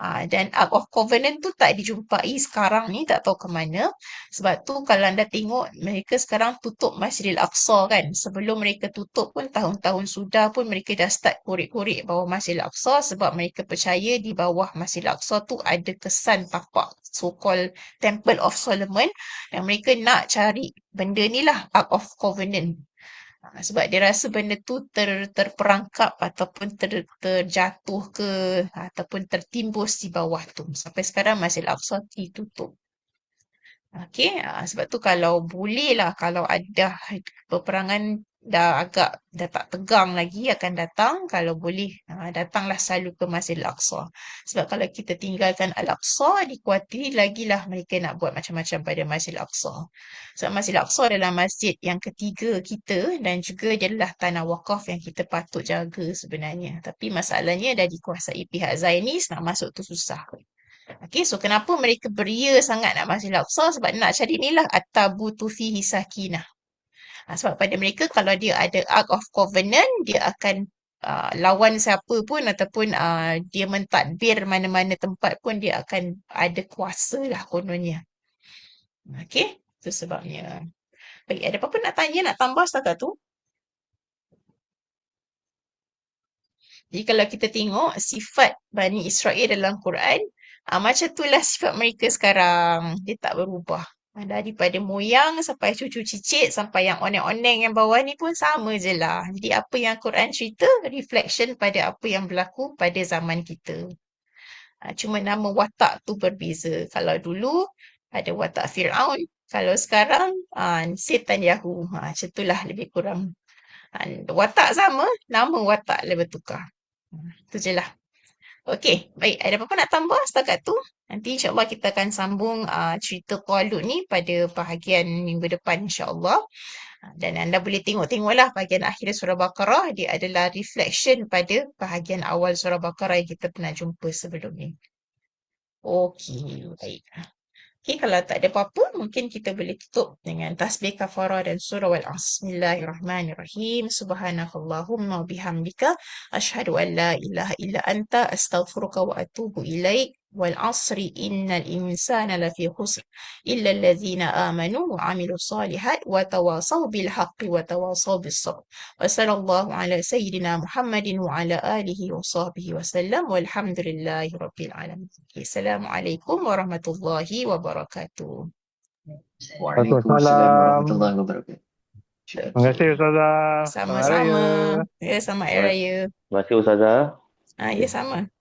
Dan Ark of Covenant tu tak dijumpai sekarang ni, tak tahu ke mana. Sebab tu kalau anda tengok mereka sekarang tutup Masjidil Aqsa kan. Sebelum mereka tutup pun tahun-tahun sudah pun mereka dah start korek-korek bawah Masjidil Aqsa sebab mereka percaya di bawah Masjidil Aqsa tu ada kesan tapak so-called Temple of Solomon dan mereka nak cari benda ni lah Ark of Covenant. Sebab dia rasa benda tu terperangkap ataupun terjatuh ke ataupun tertimbus di bawah tu. Sampai sekarang Masjid Al-Aqsa ditutup. Okey, sebab tu kalau boleh lah, kalau ada peperangan dah tak tegang lagi akan datang, kalau boleh datanglah selalu ke Masjid Al-Aqsa. Sebab kalau kita tinggalkan Al-Aqsa, dikuatiri lagi lah mereka nak buat macam-macam pada Masjid Al-Aqsa. Sebab Masjid Al-Aqsa adalah masjid yang ketiga kita dan juga dia adalah tanah wakaf yang kita patut jaga sebenarnya. Tapi masalahnya dah dikuasai pihak Zionis, nak masuk tu susah. Okay, so kenapa mereka beria sangat nak Masjid Al-Aqsa? Sebab nak cari ni lah at-tabutu fihi sakinah. Sebab pada mereka kalau dia ada Ark of Covenant, dia akan lawan siapa pun ataupun dia mentadbir mana-mana tempat pun dia akan ada kuasa lah kononnya. Okay, itu sebabnya. Baik, ada apa-apa nak tanya, nak tambah setakat tu? Jadi kalau kita tengok sifat Bani Israel dalam Quran, macam itulah sifat mereka sekarang. Dia tak berubah. Daripada moyang sampai cucu cicit sampai yang oneng-oneng yang bawah ni pun sama je lah. Jadi apa yang Quran cerita, reflection pada apa yang berlaku pada zaman kita. Cuma nama watak tu berbeza. Kalau dulu ada watak Fir'aun, kalau sekarang setan Yahoo. Macam itulah lebih kurang. Watak sama, nama watak lebih bertukar. Itu je lah. Okey, baik. Ada apa-apa nak tambah setakat tu? Nanti insyaAllah kita akan sambung cerita Talut ni pada bahagian minggu depan insyaAllah. Dan anda boleh tengok-tengoklah bahagian akhir surah Baqarah. Dia adalah reflection pada bahagian awal surah Baqarah yang kita pernah jumpa sebelum ni. Okey, baik. Okay, kalau tak ada apa-apa, mungkin kita boleh tutup dengan tasbih kafarah dan surah Al-Asr. Bismillahirrahmanirrahim. Subhanakallahumma wa bihamdika. Ashhadu an la ilaha illa anta. Astaghfiruka wa atubu ilaik. Wal asri innal insana lafi khusr. Illa alladhina amanu wa amilu salihat. Wa tawasaw bil haqqi wa tawasaw bis sabr. Wa sallallahu ala sayyidina Muhammadin wa ala alihi wa sahbihi wa sallam. Walhamdulillahi rabbil alamin. Okay, Assalamualaikum warahmatullahi wabarakatuh. Waalaikumsalam warahmatullahi wabarakatuh. Terima kasih Ustazah. Selamat Hari Sama-sama. Raya. Ya, selamat Hari Raya. Terima kasih Ustazah. Ya, sama.